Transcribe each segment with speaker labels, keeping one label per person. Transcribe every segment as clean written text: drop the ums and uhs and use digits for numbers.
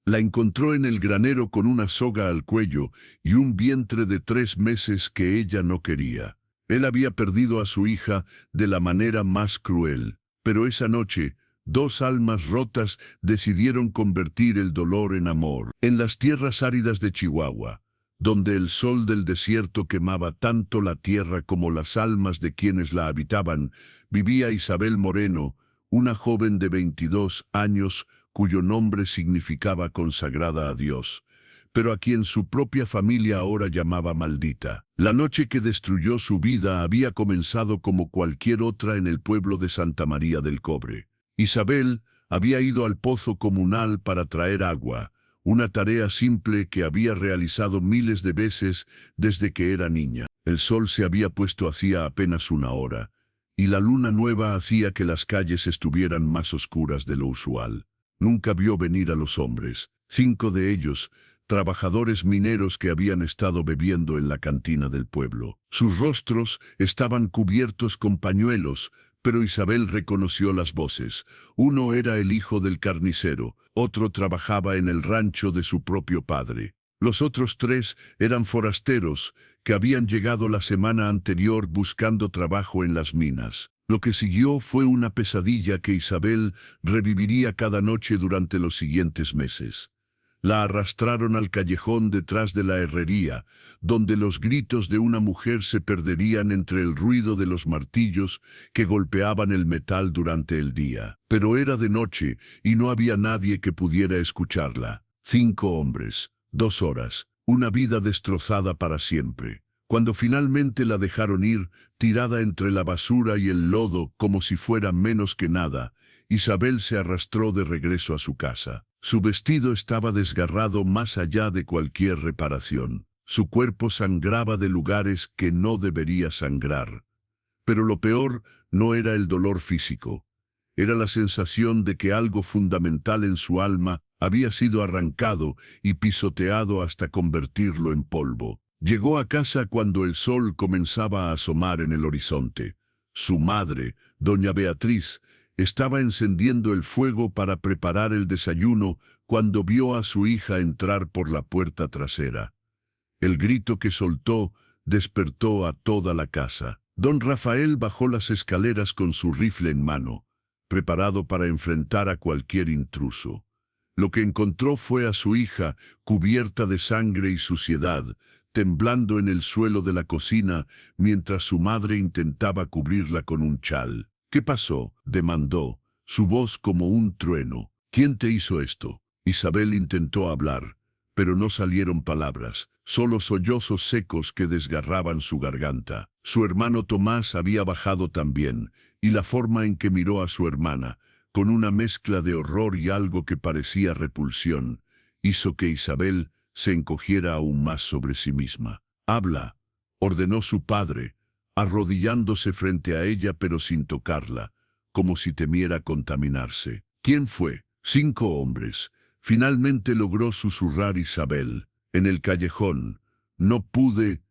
Speaker 1: La encontró en el granero con una soga al cuello y un vientre de 3 meses que ella no quería. Él había perdido a su hija de la manera más cruel, pero esa noche, 2 almas rotas decidieron convertir el dolor en amor. En las tierras áridas de Chihuahua, donde el sol del desierto quemaba tanto la tierra como las almas de quienes la habitaban, vivía Isabel Moreno, una joven de 22 años cuyo nombre significaba consagrada a Dios, pero a quien su propia familia ahora llamaba maldita. La noche que destruyó su vida había comenzado como cualquier otra en el pueblo de Santa María del Cobre. Isabel había ido al pozo comunal para traer agua, una tarea simple que había realizado miles de veces desde que era niña. El sol se había puesto hacía apenas una hora, y la luna nueva hacía que las calles estuvieran más oscuras de lo usual. Nunca vio venir a los hombres, 5 de ellos, trabajadores mineros que habían estado bebiendo en la cantina del pueblo. Sus rostros estaban cubiertos con pañuelos, pero Isabel reconoció las voces. Uno era el hijo del carnicero, otro trabajaba en el rancho de su propio padre. Los otros 3 eran forasteros que habían llegado la semana anterior buscando trabajo en las minas. Lo que siguió fue una pesadilla que Isabel reviviría cada noche durante los siguientes meses. La arrastraron al callejón detrás de la herrería, donde los gritos de una mujer se perderían entre el ruido de los martillos que golpeaban el metal durante el día. Pero era de noche y no había nadie que pudiera escucharla. 5 hombres, 2 horas, una vida destrozada para siempre. Cuando finalmente la dejaron ir, tirada entre la basura y el lodo como si fuera menos que nada, Isabel se arrastró de regreso a su casa. Su vestido estaba desgarrado más allá de cualquier reparación. Su cuerpo sangraba de lugares que no debería sangrar. Pero lo peor no era el dolor físico. Era la sensación de que algo fundamental en su alma había sido arrancado y pisoteado hasta convertirlo en polvo. Llegó a casa cuando el sol comenzaba a asomar en el horizonte. Su madre, doña Beatriz, estaba encendiendo el fuego para preparar el desayuno cuando vio a su hija entrar por la puerta trasera. El grito que soltó despertó a toda la casa. Don Rafael bajó las escaleras con su rifle en mano, preparado para enfrentar a cualquier intruso. Lo que encontró fue a su hija, cubierta de sangre y suciedad, temblando en el suelo de la cocina mientras su madre intentaba cubrirla con un chal. ¿Qué pasó?, demandó, su voz como un trueno. ¿Quién te hizo esto? Isabel intentó hablar, pero no salieron palabras, solo sollozos secos que desgarraban su garganta. Su hermano Tomás había bajado también, y la forma en que miró a su hermana, con una mezcla de horror y algo que parecía repulsión, hizo que Isabel se encogiera aún más sobre sí misma. «Habla», ordenó su padre, arrodillándose frente a ella pero sin tocarla, como si temiera contaminarse. «¿Quién fue?» «5 hombres», finalmente logró susurrar Isabel. «En el callejón. No pude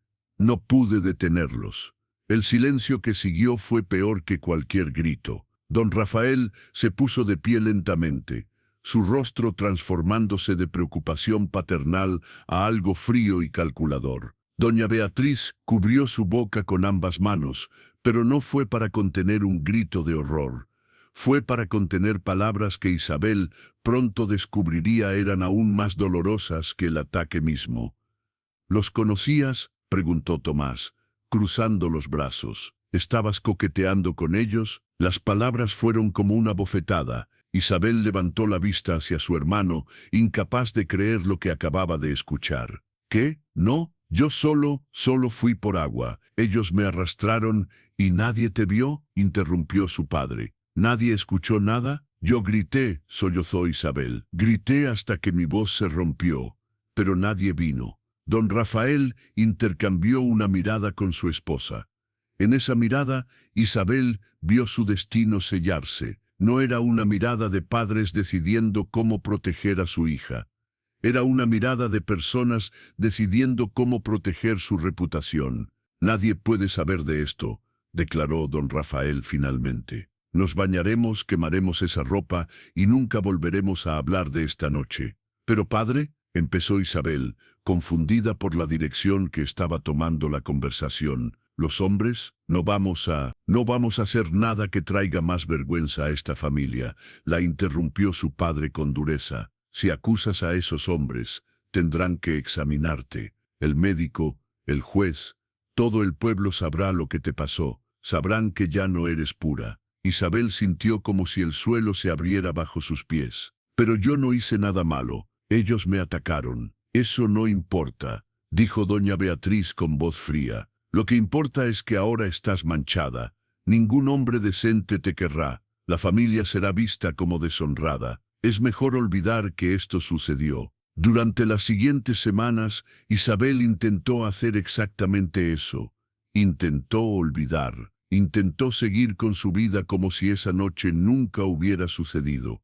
Speaker 1: detenerlos». El silencio que siguió fue peor que cualquier grito. Don Rafael se puso de pie lentamente, su rostro transformándose de preocupación paternal a algo frío y calculador. Doña Beatriz cubrió su boca con ambas manos, pero no fue para contener un grito de horror. Fue para contener palabras que Isabel pronto descubriría eran aún más dolorosas que el ataque mismo. «¿Los conocías?», preguntó Tomás, cruzando los brazos. «¿Estabas coqueteando con ellos?». Las palabras fueron como una bofetada. Isabel levantó la vista hacia su hermano, incapaz de creer lo que acababa de escuchar. «¿Qué? No, yo solo fui por agua. Ellos me arrastraron y nadie te vio», interrumpió su padre. «¿Nadie escuchó nada?» «Yo grité», sollozó Isabel. «Grité hasta que mi voz se rompió, pero nadie vino». Don Rafael intercambió una mirada con su esposa. En esa mirada, Isabel vio su destino sellarse. No era una mirada de padres decidiendo cómo proteger a su hija. Era una mirada de personas decidiendo cómo proteger su reputación. «Nadie puede saber de esto», declaró don Rafael finalmente. «Nos bañaremos, quemaremos esa ropa y nunca volveremos a hablar de esta noche». Pero padre, empezó Isabel, confundida por la dirección que estaba tomando la conversación. Los hombres, no vamos a hacer nada que traiga más vergüenza a esta familia, la interrumpió su padre con dureza. Si acusas a esos hombres, tendrán que examinarte. El médico, el juez, todo el pueblo sabrá lo que te pasó, sabrán que ya no eres pura. Isabel sintió como si el suelo se abriera bajo sus pies. Pero yo no hice nada malo, ellos me atacaron. Eso no importa, dijo doña Beatriz con voz fría. Lo que importa es que ahora estás manchada. Ningún hombre decente te querrá. La familia será vista como deshonrada. Es mejor olvidar que esto sucedió. Durante las siguientes semanas, Isabel intentó hacer exactamente eso. Intentó olvidar. Intentó seguir con su vida como si esa noche nunca hubiera sucedido.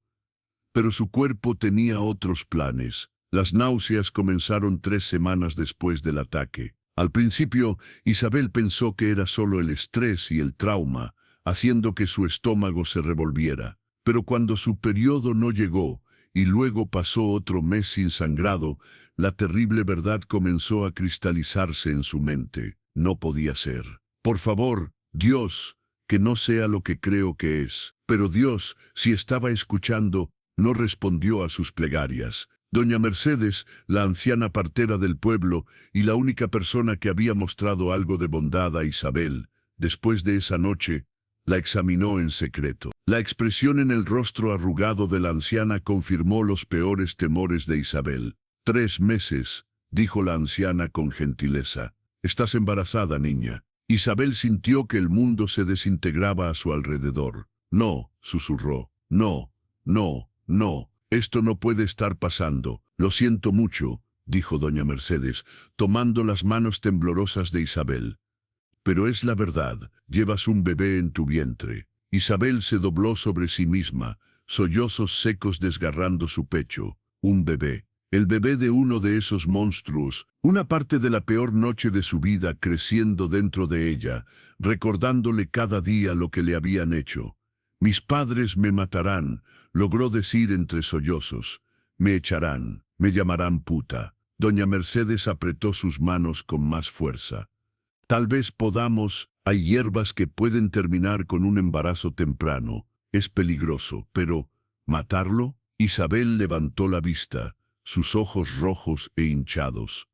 Speaker 1: Pero su cuerpo tenía otros planes. Las náuseas comenzaron 3 semanas después del ataque. Al principio, Isabel pensó que era solo el estrés y el trauma, haciendo que su estómago se revolviera. Pero cuando su periodo no llegó, y luego pasó otro mes sin sangrado, la terrible verdad comenzó a cristalizarse en su mente. No podía ser. Por favor, Dios, que no sea lo que creo que es. Pero Dios, si estaba escuchando, no respondió a sus plegarias. Doña Mercedes, la anciana partera del pueblo y la única persona que había mostrado algo de bondad a Isabel, después de esa noche, la examinó en secreto. La expresión en el rostro arrugado de la anciana confirmó los peores temores de Isabel. 3 meses, dijo la anciana con gentileza. Estás embarazada, niña. Isabel sintió que el mundo se desintegraba a su alrededor. No, susurró. No, no, no. Esto no puede estar pasando. Lo siento mucho, dijo doña Mercedes, tomando las manos temblorosas de Isabel. Pero es la verdad, llevas un bebé en tu vientre. Isabel se dobló sobre sí misma, sollozos secos desgarrando su pecho. Un bebé. El bebé de uno de esos monstruos, una parte de la peor noche de su vida creciendo dentro de ella, recordándole cada día lo que le habían hecho. Mis padres me matarán, logró decir entre sollozos. Me echarán, me llamarán puta. Doña Mercedes apretó sus manos con más fuerza. Tal vez podamos, hay hierbas que pueden terminar con un embarazo temprano. Es peligroso, pero ¿matarlo? Isabel levantó la vista, sus ojos rojos e hinchados.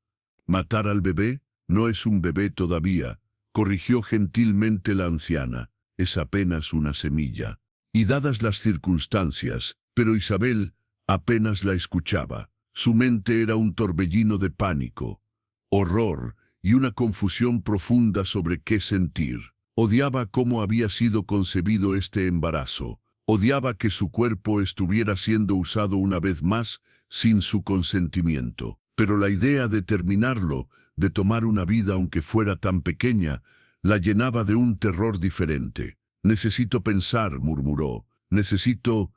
Speaker 1: ¿Matar al bebé? No es un bebé todavía, corrigió gentilmente la anciana. Es apenas una semilla. Y dadas las circunstancias, pero Isabel apenas la escuchaba. Su mente era un torbellino de pánico, horror y una confusión profunda sobre qué sentir. Odiaba cómo había sido concebido este embarazo. Odiaba que su cuerpo estuviera siendo usado una vez más sin su consentimiento. Pero la idea de terminarlo, de tomar una vida aunque fuera tan pequeña, la llenaba de un terror diferente. Necesito pensar, murmuró. Necesito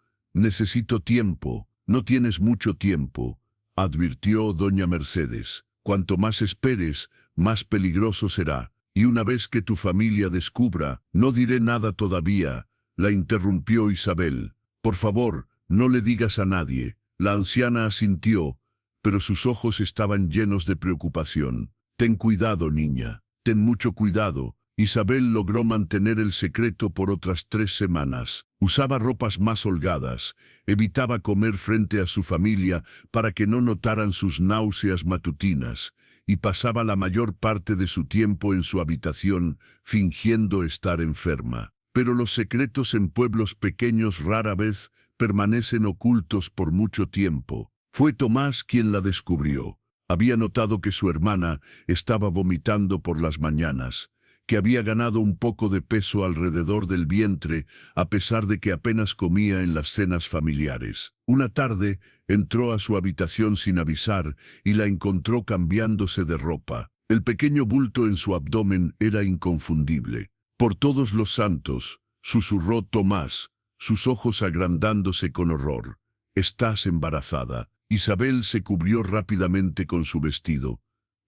Speaker 1: tiempo. No tienes mucho tiempo, advirtió doña Mercedes. Cuanto más esperes, más peligroso será. Y una vez que tu familia descubra, no diré nada todavía, la interrumpió Isabel. Por favor, no le digas a nadie. La anciana asintió, pero sus ojos estaban llenos de preocupación. Ten cuidado, niña. Ten mucho cuidado. Isabel logró mantener el secreto por otras 3 semanas. Usaba ropas más holgadas, evitaba comer frente a su familia para que no notaran sus náuseas matutinas, y pasaba la mayor parte de su tiempo en su habitación fingiendo estar enferma. Pero los secretos en pueblos pequeños rara vez permanecen ocultos por mucho tiempo. Fue Tomás quien la descubrió. Había notado que su hermana estaba vomitando por las mañanas, que había ganado un poco de peso alrededor del vientre, a pesar de que apenas comía en las cenas familiares. Una tarde, entró a su habitación sin avisar y la encontró cambiándose de ropa. El pequeño bulto en su abdomen era inconfundible. Por todos los santos, susurró Tomás, sus ojos agrandándose con horror. Estás embarazada. Isabel se cubrió rápidamente con su vestido,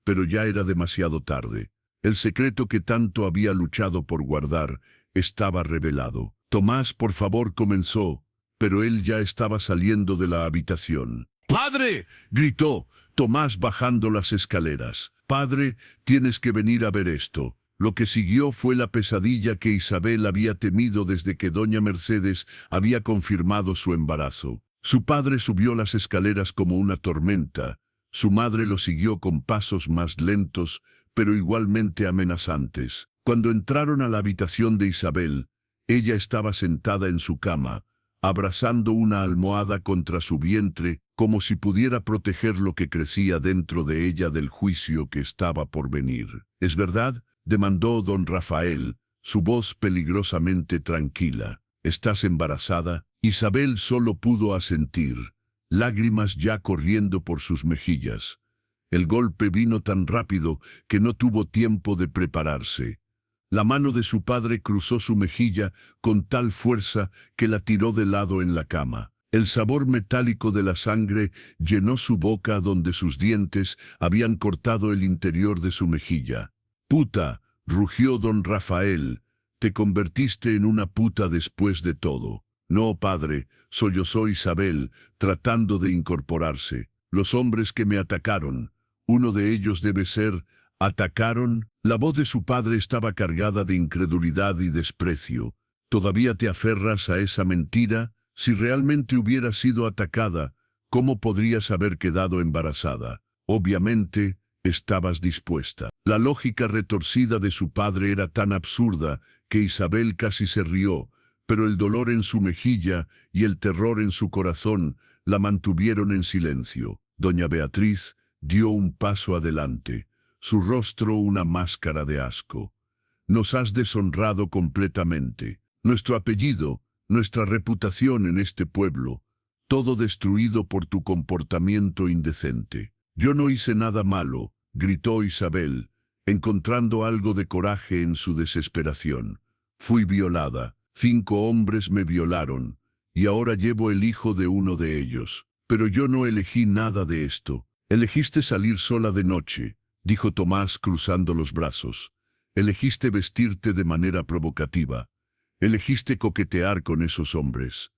Speaker 1: pero ya era demasiado tarde. El secreto que tanto había luchado por guardar estaba revelado. Tomás, por favor, comenzó, pero él ya estaba saliendo de la habitación. ¡Padre!, gritó Tomás bajando las escaleras. «Padre, tienes que venir a ver esto». Lo que siguió fue la pesadilla que Isabel había temido desde que doña Mercedes había confirmado su embarazo. Su padre subió las escaleras como una tormenta. Su madre lo siguió con pasos más lentos, pero igualmente amenazantes. Cuando entraron a la habitación de Isabel, ella estaba sentada en su cama, abrazando una almohada contra su vientre, como si pudiera proteger lo que crecía dentro de ella del juicio que estaba por venir. «¿Es verdad?», demandó don Rafael, su voz peligrosamente tranquila. «¿Estás embarazada?». Isabel solo pudo asentir, lágrimas ya corriendo por sus mejillas. El golpe vino tan rápido que no tuvo tiempo de prepararse. La mano de su padre cruzó su mejilla con tal fuerza que la tiró de lado en la cama. El sabor metálico de la sangre llenó su boca donde sus dientes habían cortado el interior de su mejilla. «Puta», rugió don Rafael, «te convertiste en una puta después de todo». «No, padre», sollozó Isabel, tratando de incorporarse. «Los hombres que me atacaron, uno de ellos debe ser...». «¿Atacaron?». La voz de su padre estaba cargada de incredulidad y desprecio. «¿Todavía te aferras a esa mentira? Si realmente hubieras sido atacada, ¿cómo podrías haber quedado embarazada? Obviamente, estabas dispuesta». La lógica retorcida de su padre era tan absurda que Isabel casi se rió, pero el dolor en su mejilla y el terror en su corazón la mantuvieron en silencio. Doña Beatriz dio un paso adelante, su rostro una máscara de asco. «Nos has deshonrado completamente. Nuestro apellido, nuestra reputación en este pueblo, todo destruido por tu comportamiento indecente». «Yo no hice nada malo», gritó Isabel, encontrando algo de coraje en su desesperación. «Fui violada. 5 hombres me violaron, y ahora llevo el hijo de uno de ellos. Pero yo no elegí nada de esto». «Elegiste salir sola de noche», dijo Tomás cruzando los brazos. «Elegiste vestirte de manera provocativa. Elegiste coquetear con esos hombres».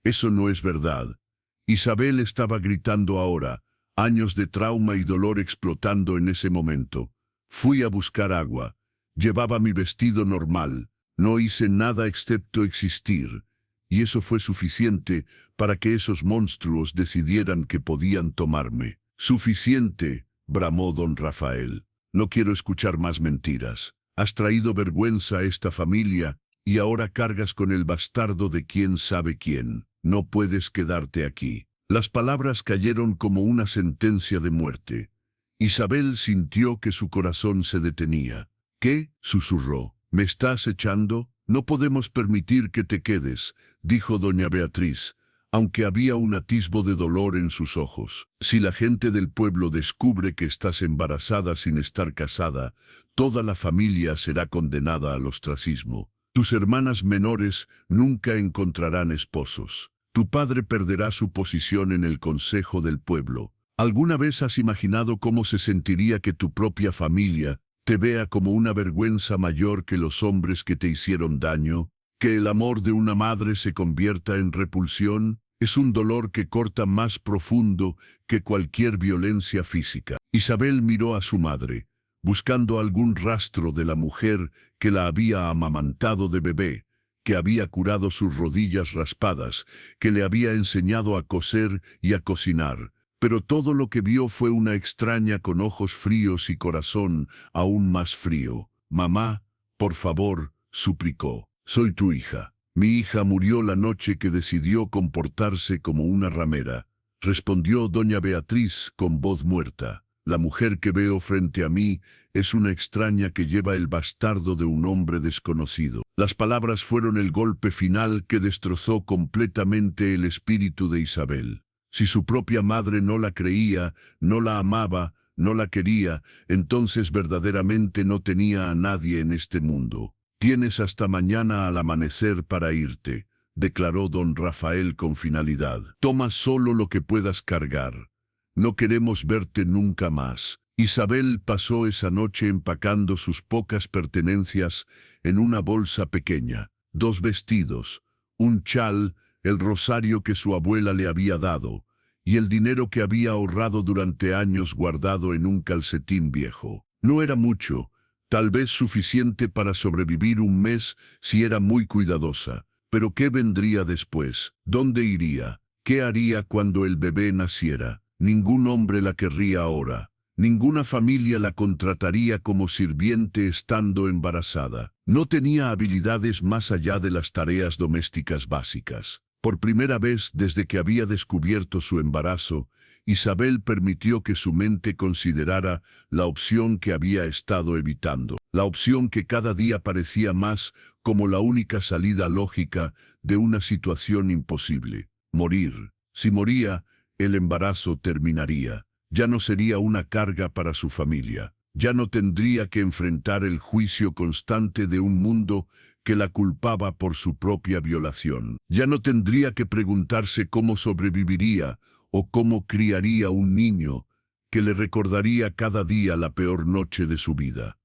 Speaker 1: «Eso no es verdad». Isabel estaba gritando ahora, años de trauma y dolor explotando en ese momento. «Fui a buscar agua. Llevaba mi vestido normal. No hice nada excepto existir. Y eso fue suficiente para que esos monstruos decidieran que podían tomarme». «Suficiente», bramó don Rafael. «No quiero escuchar más mentiras. Has traído vergüenza a esta familia y ahora cargas con el bastardo de quién sabe quién. No puedes quedarte aquí». Las palabras cayeron como una sentencia de muerte. Isabel sintió que su corazón se detenía. «¿Qué?», susurró. «¿Me estás echando? No podemos permitir que te quedes», dijo doña Beatriz, aunque había un atisbo de dolor en sus ojos. «Si la gente del pueblo descubre que estás embarazada sin estar casada, toda la familia será condenada al ostracismo. Tus hermanas menores nunca encontrarán esposos. Tu padre perderá su posición en el consejo del pueblo. ¿Alguna vez has imaginado cómo se sentiría que tu propia familia te vea como una vergüenza mayor que los hombres que te hicieron daño? ¿Que el amor de una madre se convierta en repulsión? Es un dolor que corta más profundo que cualquier violencia física». Isabel miró a su madre, buscando algún rastro de la mujer que la había amamantado de bebé, que había curado sus rodillas raspadas, que le había enseñado a coser y a cocinar. Pero todo lo que vio fue una extraña con ojos fríos y corazón aún más frío. «Mamá, por favor», suplicó. «Soy tu hija. Mi hija murió la noche que decidió comportarse como una ramera», respondió doña Beatriz con voz muerta. «La mujer que veo frente a mí es una extraña que lleva el bastardo de un hombre desconocido». Las palabras fueron el golpe final que destrozó completamente el espíritu de Isabel. Si su propia madre no la creía, no la amaba, no la quería, entonces verdaderamente no tenía a nadie en este mundo. «Tienes hasta mañana al amanecer para irte», declaró don Rafael con finalidad. «Toma solo lo que puedas cargar. No queremos verte nunca más». Isabel pasó esa noche empacando sus pocas pertenencias en una bolsa pequeña: 2 vestidos, un chal, el rosario que su abuela le había dado, y el dinero que había ahorrado durante años guardado en un calcetín viejo. No era mucho, tal vez suficiente para sobrevivir un mes si era muy cuidadosa. Pero ¿qué vendría después? ¿Dónde iría? ¿Qué haría cuando el bebé naciera? Ningún hombre la querría ahora. Ninguna familia la contrataría como sirviente estando embarazada. No tenía habilidades más allá de las tareas domésticas básicas. Por primera vez desde que había descubierto su embarazo, Isabel permitió que su mente considerara la opción que había estado evitando. La opción que cada día parecía más como la única salida lógica de una situación imposible. Morir. Si moría, el embarazo terminaría. Ya no sería una carga para su familia. Ya no tendría que enfrentar el juicio constante de un mundo que la culpaba por su propia violación. Ya no tendría que preguntarse cómo sobreviviría o cómo criaría un niño que le recordaría cada día la peor noche de su vida.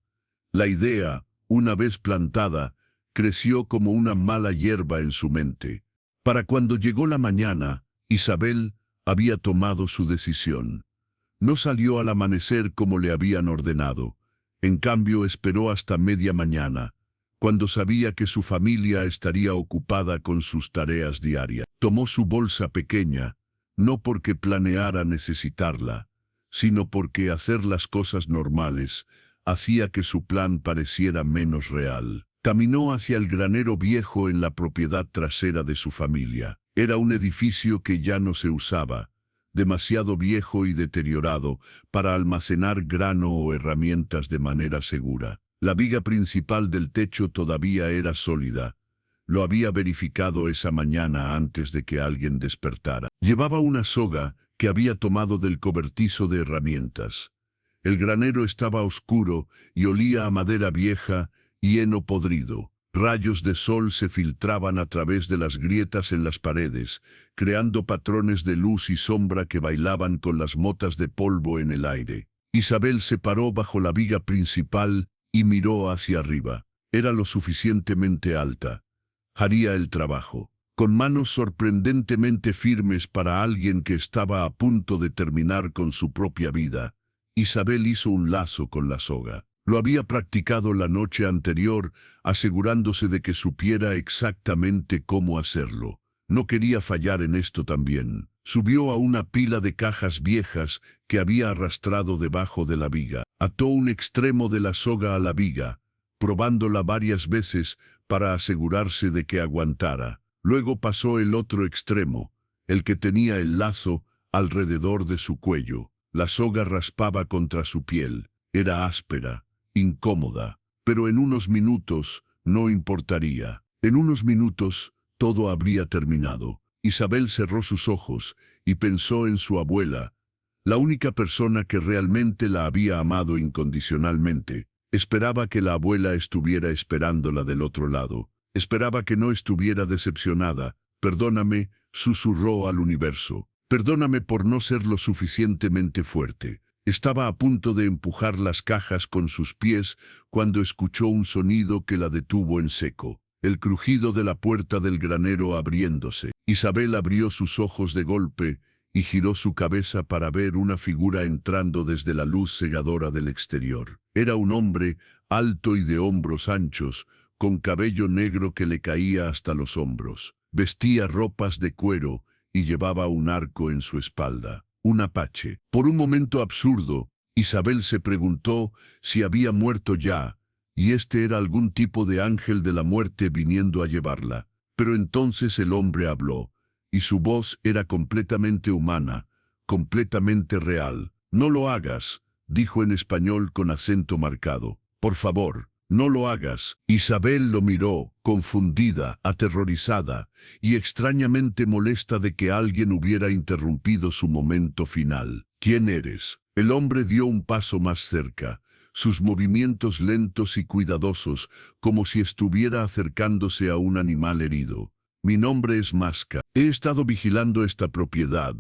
Speaker 1: La idea, una vez plantada, creció como una mala hierba en su mente. Para cuando llegó la mañana, Isabel había tomado su decisión. No salió al amanecer como le habían ordenado. En cambio, esperó hasta media mañana, cuando sabía que su familia estaría ocupada con sus tareas diarias. Tomó su bolsa pequeña, no porque planeara necesitarla, sino porque hacer las cosas normales hacía que su plan pareciera menos real. Caminó hacia el granero viejo en la propiedad trasera de su familia. Era un edificio que ya no se usaba, demasiado viejo y deteriorado para almacenar grano o herramientas de manera segura. La viga principal del techo todavía era sólida. Lo había verificado esa mañana antes de que alguien despertara. Llevaba una soga que había tomado del cobertizo de herramientas. El granero estaba oscuro y olía a madera vieja y heno podrido. Rayos de sol se filtraban a través de las grietas en las paredes, creando patrones de luz y sombra que bailaban con las motas de polvo en el aire. Isabel se paró bajo la viga principal y miró hacia arriba. Era lo suficientemente alta. Haría el trabajo. Con manos sorprendentemente firmes para alguien que estaba a punto de terminar con su propia vida, Isabel hizo un lazo con la soga. Lo había practicado la noche anterior, asegurándose de que supiera exactamente cómo hacerlo. No quería fallar en esto también. Subió a una pila de cajas viejas que había arrastrado debajo de la viga. Ató un extremo de la soga a la viga, probándola varias veces para asegurarse de que aguantara. Luego pasó el otro extremo, el que tenía el lazo, alrededor de su cuello. La soga raspaba contra su piel. Era áspera, incómoda, pero en unos minutos no importaría. En unos minutos todo habría terminado. Isabel cerró sus ojos y pensó en su abuela, la única persona que realmente la había amado incondicionalmente. Esperaba que la abuela estuviera esperándola del otro lado. Esperaba que no estuviera decepcionada. Perdóname, susurró al universo. Perdóname por no ser lo suficientemente fuerte. Estaba a punto de empujar las cajas con sus pies cuando escuchó un sonido que la detuvo en seco. El crujido de la puerta del granero abriéndose. Isabel abrió sus ojos de golpe y giró su cabeza para ver una figura entrando desde la luz cegadora del exterior. Era un hombre alto y de hombros anchos, con cabello negro que le caía hasta los hombros. Vestía ropas de cuero y llevaba un arco en su espalda. Un apache. Por un momento absurdo, Isabel se preguntó si había muerto ya, y este era algún tipo de ángel de la muerte viniendo a llevarla. Pero entonces el hombre habló, y su voz era completamente humana, completamente real. No lo hagas, dijo en español con acento marcado. Por favor, no lo hagas. Isabel lo miró, confundida, aterrorizada y extrañamente molesta de que alguien hubiera interrumpido su momento final. ¿Quién eres? El hombre dio un paso más cerca, sus movimientos lentos y cuidadosos, como si estuviera acercándose a un animal herido. Mi nombre es Masca. He estado vigilando esta propiedad.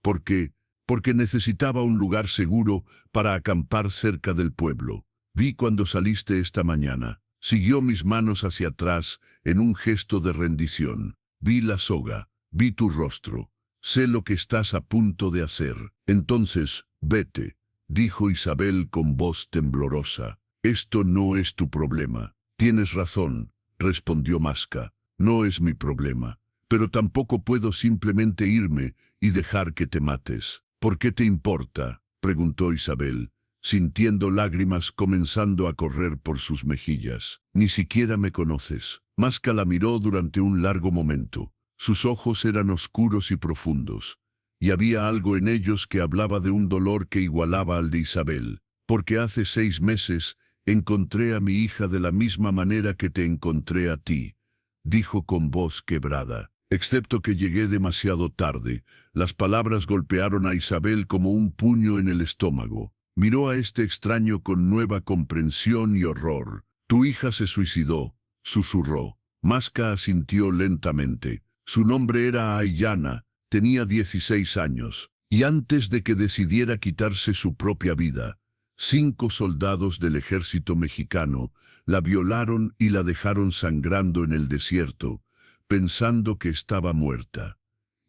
Speaker 1: Porque necesitaba un lugar seguro para acampar cerca del pueblo. Vi cuando saliste esta mañana. Siguió mis manos hacia atrás en un gesto de rendición. Vi la soga. Vi tu rostro. sé lo que estás a punto de hacer. Entonces, vete, dijo Isabel con voz temblorosa. Esto no es tu problema. Tienes razón, respondió Masca. No es mi problema. Pero tampoco puedo simplemente irme y dejar que te mates. ¿Por qué te importa?, preguntó Isabel, sintiendo lágrimas comenzando a correr por sus mejillas. Ni siquiera me conoces. Masca la miró durante un largo momento. Sus ojos eran oscuros y profundos, y había algo en ellos que hablaba de un dolor que igualaba al de Isabel. Porque hace 6 meses encontré a mi hija de la misma manera que te encontré a ti, dijo con voz quebrada. Excepto que llegué demasiado tarde. Las palabras golpearon a Isabel como un puño en el estómago. Miró a este extraño con nueva comprensión y horror. Tu hija se suicidó, susurró. Masca asintió lentamente. Su nombre era Aiyana, tenía 16 años, y antes de que decidiera quitarse su propia vida, 5 soldados del ejército mexicano la violaron y la dejaron sangrando en el desierto, pensando que estaba muerta.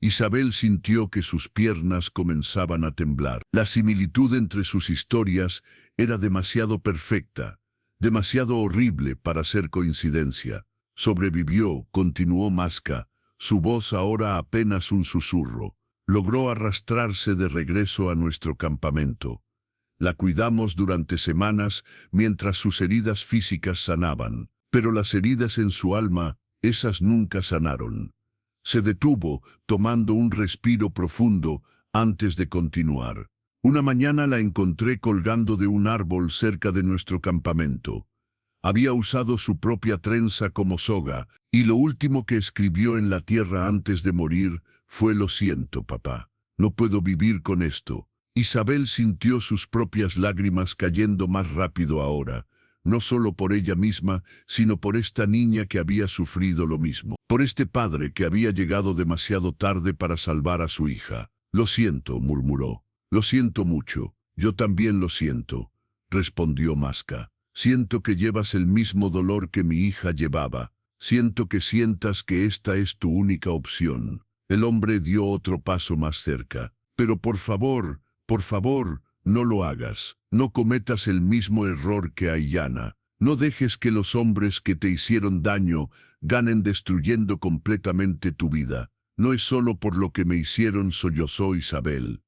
Speaker 1: Isabel sintió que sus piernas comenzaban a temblar. La similitud entre sus historias era demasiado perfecta, demasiado horrible para ser coincidencia. Sobrevivió, continuó Masca, su voz ahora apenas un susurro. Logró arrastrarse de regreso a nuestro campamento. La cuidamos durante semanas mientras sus heridas físicas sanaban, pero las heridas en su alma, esas nunca sanaron. Se detuvo, tomando un respiro profundo, antes de continuar. Una mañana la encontré colgando de un árbol cerca de nuestro campamento. Había usado su propia trenza como soga, y lo último que escribió en la tierra antes de morir fue: lo siento, papá. No puedo vivir con esto. Isabel sintió sus propias lágrimas cayendo más rápido ahora, no solo por ella misma, sino por esta niña que había sufrido lo mismo, por este padre que había llegado demasiado tarde para salvar a su hija. Lo siento, murmuró. Lo siento mucho. Yo también lo siento, respondió Masca. Siento que llevas el mismo dolor que mi hija llevaba. Siento que sientas que esta es tu única opción. El hombre dio otro paso más cerca. Pero por favor, no lo hagas. No cometas el mismo error que Aiyana. No dejes que los hombres que te hicieron daño ganen destruyendo completamente tu vida. No es solo por lo que me hicieron, sollozó Isabel.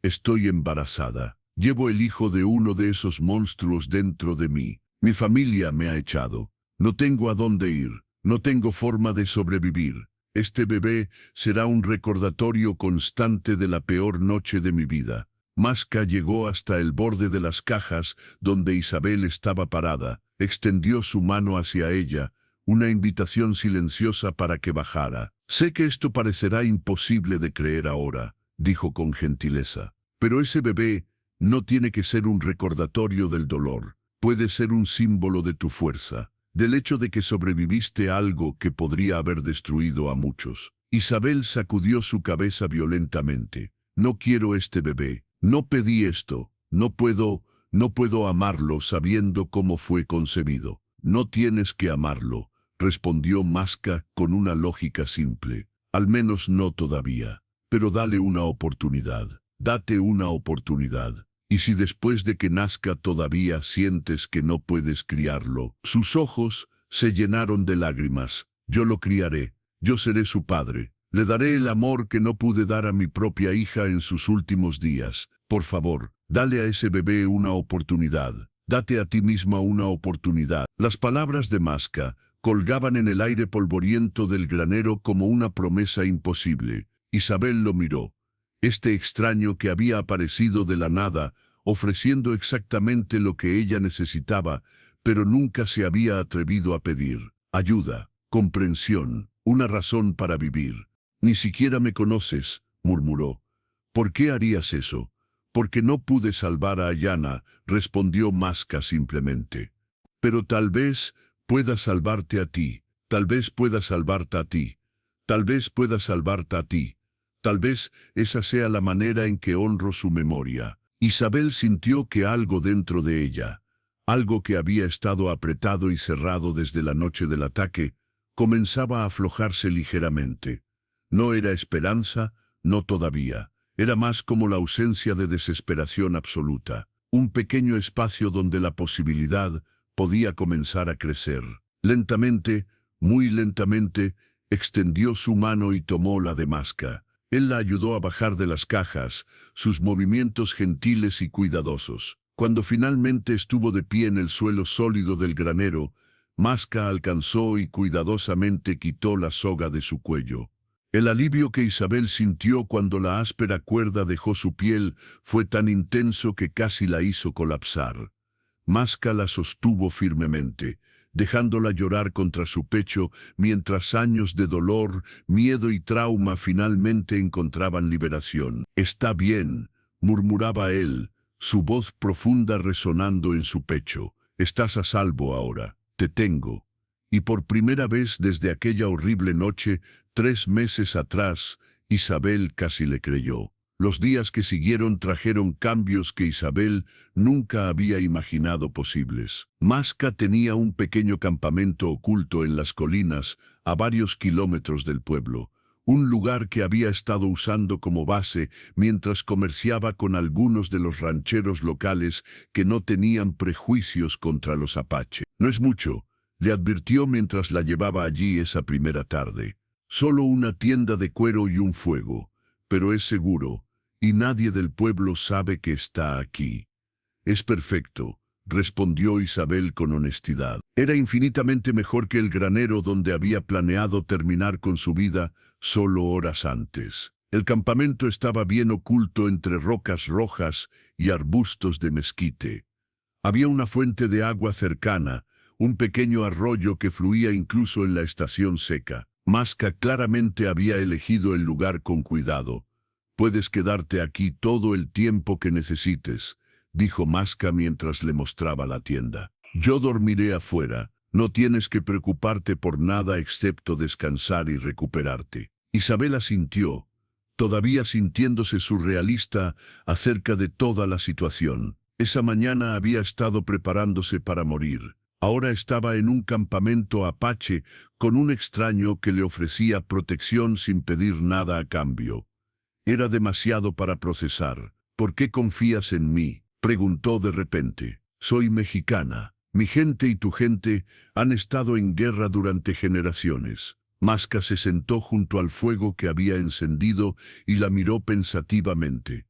Speaker 1: Estoy embarazada. Llevo el hijo de uno de esos monstruos dentro de mí. Mi familia me ha echado. No tengo a dónde ir. No tengo forma de sobrevivir. Este bebé será un recordatorio constante de la peor noche de mi vida. Masca llegó hasta el borde de las cajas donde Isabel estaba parada, extendió su mano hacia ella, una invitación silenciosa para que bajara. Sé que esto parecerá imposible de creer ahora, dijo con gentileza, pero ese bebé no tiene que ser un recordatorio del dolor, puede ser un símbolo de tu fuerza, del hecho de que sobreviviste a algo que podría haber destruido a muchos. Isabel sacudió su cabeza violentamente. No quiero este bebé. No pedí esto. No puedo amarlo sabiendo cómo fue concebido. No tienes que amarlo, respondió Masca con una lógica simple. Al menos no todavía. Pero dale una oportunidad. Date una oportunidad. Y si después de que nazca todavía sientes que no puedes criarlo, sus ojos se llenaron de lágrimas. Yo lo criaré. Yo seré su padre. Le daré el amor que no pude dar a mi propia hija en sus últimos días. Por favor, dale a ese bebé una oportunidad. Date a ti misma una oportunidad. Las palabras de Masca colgaban en el aire polvoriento del granero como una promesa imposible. Isabel lo miró. Este extraño que había aparecido de la nada, ofreciendo exactamente lo que ella necesitaba, pero nunca se había atrevido a pedir. Ayuda, comprensión, una razón para vivir. Ni siquiera me conoces, murmuró. ¿Por qué harías eso? Porque no pude salvar a Aiyana, respondió Masca simplemente. Pero tal vez pueda salvarte a ti, tal vez pueda salvarte a ti, tal vez pueda salvarte a ti. Tal vez esa sea la manera en que honro su memoria. Isabel sintió que algo dentro de ella, algo que había estado apretado y cerrado desde la noche del ataque, comenzaba a aflojarse ligeramente. No era esperanza, no todavía. Era más como la ausencia de desesperación absoluta. Un pequeño espacio donde la posibilidad podía comenzar a crecer. Lentamente, muy lentamente, extendió su mano y tomó la de Maska. Él la ayudó a bajar de las cajas, sus movimientos gentiles y cuidadosos. Cuando finalmente estuvo de pie en el suelo sólido del granero, Maska alcanzó y cuidadosamente quitó la soga de su cuello. El alivio que Isabel sintió cuando la áspera cuerda dejó su piel fue tan intenso que casi la hizo colapsar. Maska la sostuvo firmemente, dejándola llorar contra su pecho mientras años de dolor, miedo y trauma finalmente encontraban liberación. «Está bien», murmuraba él, su voz profunda resonando en su pecho. «Estás a salvo ahora. Te tengo». Y por primera vez desde aquella horrible noche, 3 meses atrás, Isabel casi le creyó. Los días que siguieron trajeron cambios que Isabel nunca había imaginado posibles. Maska tenía un pequeño campamento oculto en las colinas, a varios kilómetros del pueblo, un lugar que había estado usando como base mientras comerciaba con algunos de los rancheros locales que no tenían prejuicios contra los apache. «No es mucho», le advirtió mientras la llevaba allí esa primera tarde. «Solo una tienda de cuero y un fuego, pero es seguro, y nadie del pueblo sabe que está aquí». «Es perfecto», respondió Isabel con honestidad. Era infinitamente mejor que el granero donde había planeado terminar con su vida solo horas antes. El campamento estaba bien oculto entre rocas rojas y arbustos de mezquite. Había una fuente de agua cercana, un pequeño arroyo que fluía incluso en la estación seca. Maska claramente había elegido el lugar con cuidado. «Puedes quedarte aquí todo el tiempo que necesites», dijo Maska mientras le mostraba la tienda. «Yo dormiré afuera. No tienes que preocuparte por nada excepto descansar y recuperarte». Isabel asintió, todavía sintiéndose surrealista acerca de toda la situación. Esa mañana había estado preparándose para morir. Ahora estaba en un campamento apache con un extraño que le ofrecía protección sin pedir nada a cambio. Era demasiado para procesar. «¿Por qué confías en mí?», preguntó de repente. «Soy mexicana. Mi gente y tu gente han estado en guerra durante generaciones». Maska se sentó junto al fuego que había encendido y la miró pensativamente.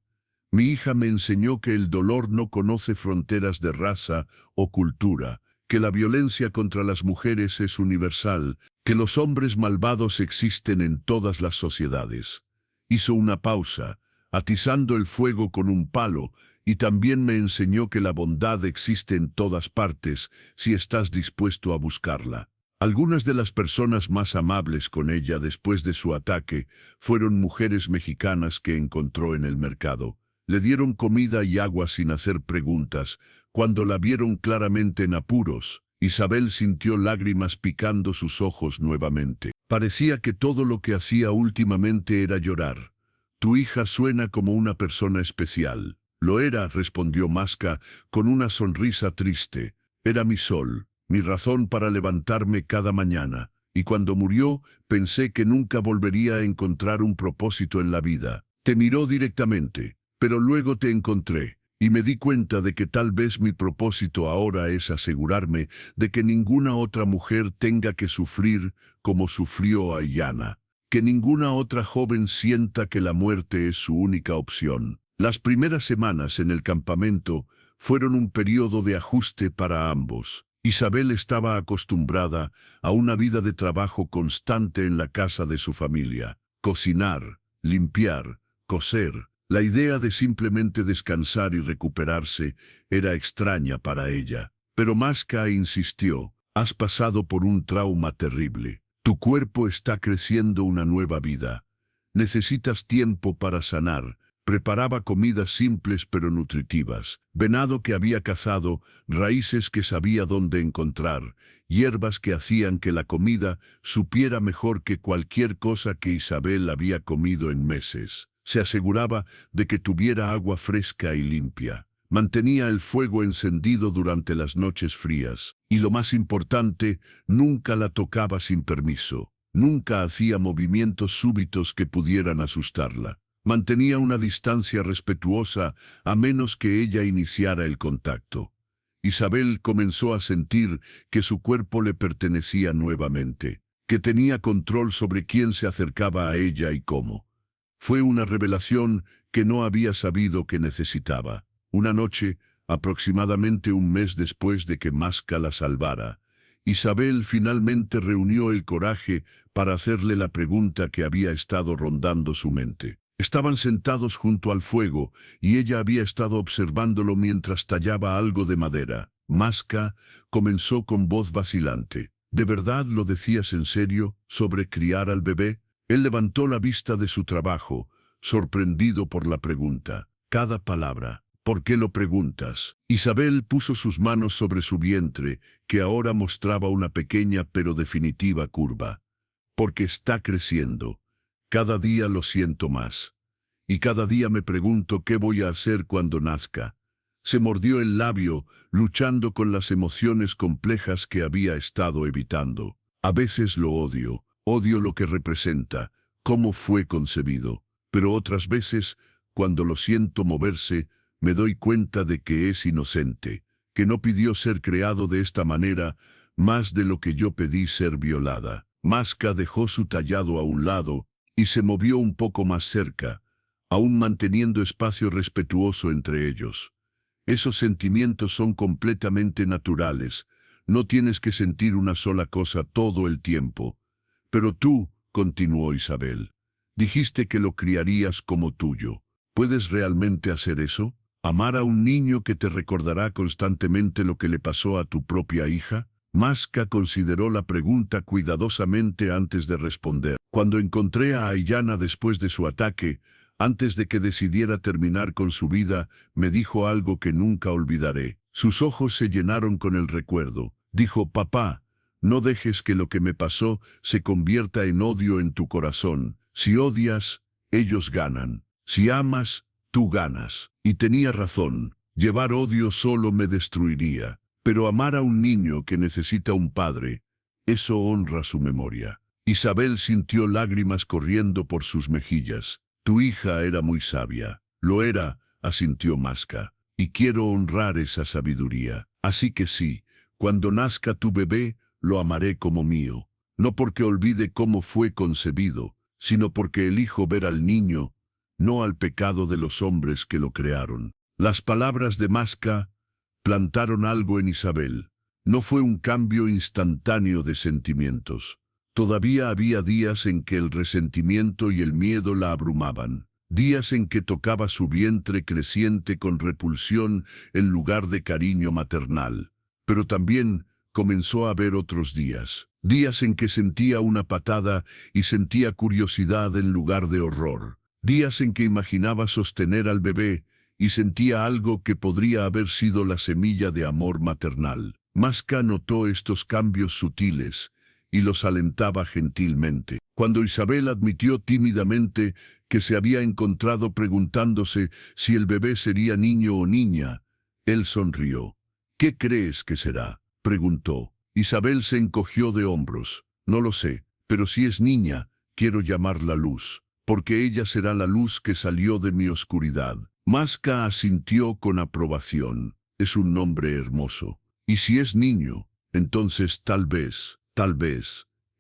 Speaker 1: «Mi hija me enseñó que el dolor no conoce fronteras de raza o cultura, que la violencia contra las mujeres es universal, que los hombres malvados existen en todas las sociedades». Hizo una pausa, atizando el fuego con un palo, y también me enseñó que la bondad existe en todas partes si estás dispuesto a buscarla. Algunas de las personas más amables con ella después de su ataque fueron mujeres mexicanas que encontró en el mercado. Le dieron comida y agua sin hacer preguntas. Cuando la vieron claramente en apuros, Isabel sintió lágrimas picando sus ojos nuevamente. Parecía que todo lo que hacía últimamente era llorar. «Tu hija suena como una persona especial». «Lo era», respondió Maska con una sonrisa triste. «Era mi sol, mi razón para levantarme cada mañana. Y cuando murió, pensé que nunca volvería a encontrar un propósito en la vida». Te miró directamente. «Pero luego te encontré, y me di cuenta de que tal vez mi propósito ahora es asegurarme de que ninguna otra mujer tenga que sufrir como sufrió Ayanna, que ninguna otra joven sienta que la muerte es su única opción». Las primeras semanas en el campamento fueron un periodo de ajuste para ambos. Isabel estaba acostumbrada a una vida de trabajo constante en la casa de su familia. Cocinar, limpiar, coser. La idea de simplemente descansar y recuperarse era extraña para ella. Pero Maska insistió: «Has pasado por un trauma terrible. Tu cuerpo está creciendo una nueva vida. Necesitas tiempo para sanar». Preparaba comidas simples pero nutritivas, venado que había cazado, raíces que sabía dónde encontrar, hierbas que hacían que la comida supiera mejor que cualquier cosa que Isabel había comido en meses. Se aseguraba de que tuviera agua fresca y limpia. Mantenía el fuego encendido durante las noches frías, y lo más importante, nunca la tocaba sin permiso. Nunca hacía movimientos súbitos que pudieran asustarla. Mantenía una distancia respetuosa a menos que ella iniciara el contacto. Isabel comenzó a sentir que su cuerpo le pertenecía nuevamente, que tenía control sobre quién se acercaba a ella y cómo. Fue una revelación que no había sabido que necesitaba. Una noche, aproximadamente un mes después de que Masca la salvara, Isabel finalmente reunió el coraje para hacerle la pregunta que había estado rondando su mente. Estaban sentados junto al fuego y ella había estado observándolo mientras tallaba algo de madera. Masca comenzó con voz vacilante. ¿De verdad lo decías en serio sobre criar al bebé? Él levantó la vista de su trabajo, sorprendido por la pregunta. Cada palabra. ¿Por qué lo preguntas? Isabel puso sus manos sobre su vientre, que ahora mostraba una pequeña pero definitiva curva. Porque está creciendo. Cada día lo siento más. Y cada día me pregunto qué voy a hacer cuando nazca. Se mordió el labio, luchando con las emociones complejas que había estado evitando. A veces lo odio, odio lo que representa, cómo fue concebido. Pero otras veces, cuando lo siento moverse, me doy cuenta de que es inocente, que no pidió ser creado de esta manera, más de lo que yo pedí ser violada. Masca dejó su tallado a un lado y se movió un poco más cerca, aún manteniendo espacio respetuoso entre ellos. Esos sentimientos son completamente naturales. No tienes que sentir una sola cosa todo el tiempo. Pero tú, continuó Isabel, dijiste que lo criarías como tuyo. ¿Puedes realmente hacer eso? ¿Amar a un niño que te recordará constantemente lo que le pasó a tu propia hija? Masca consideró la pregunta cuidadosamente antes de responder. Cuando encontré a Aiyana después de su ataque, antes de que decidiera terminar con su vida, me dijo algo que nunca olvidaré. Sus ojos se llenaron con el recuerdo. Dijo, papá, no dejes que lo que me pasó se convierta en odio en tu corazón. Si odias, ellos ganan. Si amas, tú ganas. Y tenía razón. Llevar odio solo me destruiría. Pero amar a un niño que necesita un padre, eso honra su memoria. Isabel sintió lágrimas corriendo por sus mejillas. Tu hija era muy sabia. Lo era, asintió Masca. Y quiero honrar esa sabiduría. Así que sí, cuando nazca tu bebé, lo amaré como mío. No porque olvide cómo fue concebido, sino porque elijo ver al niño, no al pecado de los hombres que lo crearon. Las palabras de Masca plantaron algo en Isabel. No fue un cambio instantáneo de sentimientos. Todavía había días en que el resentimiento y el miedo la abrumaban. Días en que tocaba su vientre creciente con repulsión en lugar de cariño maternal. Pero también comenzó a haber otros días. Días en que sentía una patada y sentía curiosidad en lugar de horror. Días en que imaginaba sostener al bebé y sentía algo que podría haber sido la semilla de amor maternal. Masca notó estos cambios sutiles y los alentaba gentilmente. Cuando Isabel admitió tímidamente que se había encontrado preguntándose si el bebé sería niño o niña, él sonrió. ¿Qué crees que será?, preguntó. Isabel se encogió de hombros. No lo sé, pero si es niña, quiero llamarla Luz, porque ella será la luz que salió de mi oscuridad. Masca asintió con aprobación. Es un nombre hermoso. Y si es niño, entonces tal vez,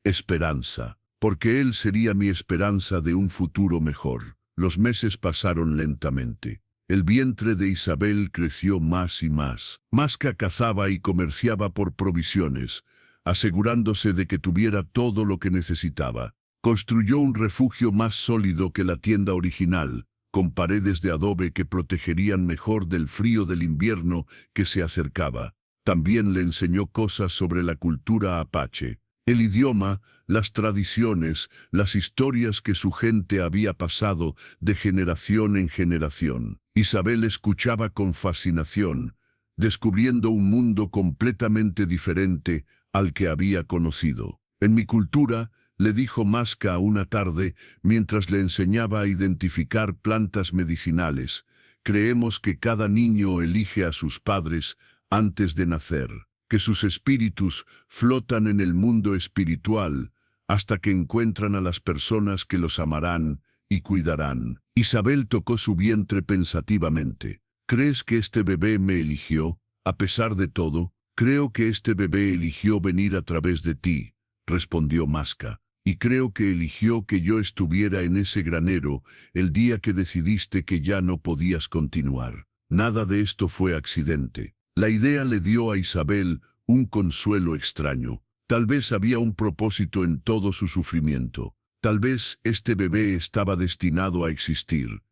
Speaker 1: Esperanza, porque él sería mi esperanza de un futuro mejor. Los meses pasaron lentamente. El vientre de Isabel creció más y más. Masca cazaba y comerciaba por provisiones, asegurándose de que tuviera todo lo que necesitaba. Construyó un refugio más sólido que la tienda original, con paredes de adobe que protegerían mejor del frío del invierno que se acercaba. También le enseñó cosas sobre la cultura apache, el idioma, las tradiciones, las historias que su gente había pasado de generación en generación. Isabel escuchaba con fascinación, descubriendo un mundo completamente diferente al que había conocido. En mi cultura, le dijo Masca una tarde, mientras le enseñaba a identificar plantas medicinales, creemos que cada niño elige a sus padres antes de nacer, que sus espíritus flotan en el mundo espiritual hasta que encuentran a las personas que los amarán y cuidarán. Isabel tocó su vientre pensativamente. ¿Crees que este bebé me eligió? A pesar de todo, creo que este bebé eligió venir a través de ti, respondió Masca. Y creo que eligió que yo estuviera en ese granero el día que decidiste que ya no podías continuar. Nada de esto fue accidente. La idea le dio a Isabel un consuelo extraño. Tal vez había un propósito en todo su sufrimiento. Tal vez este bebé estaba destinado a existir,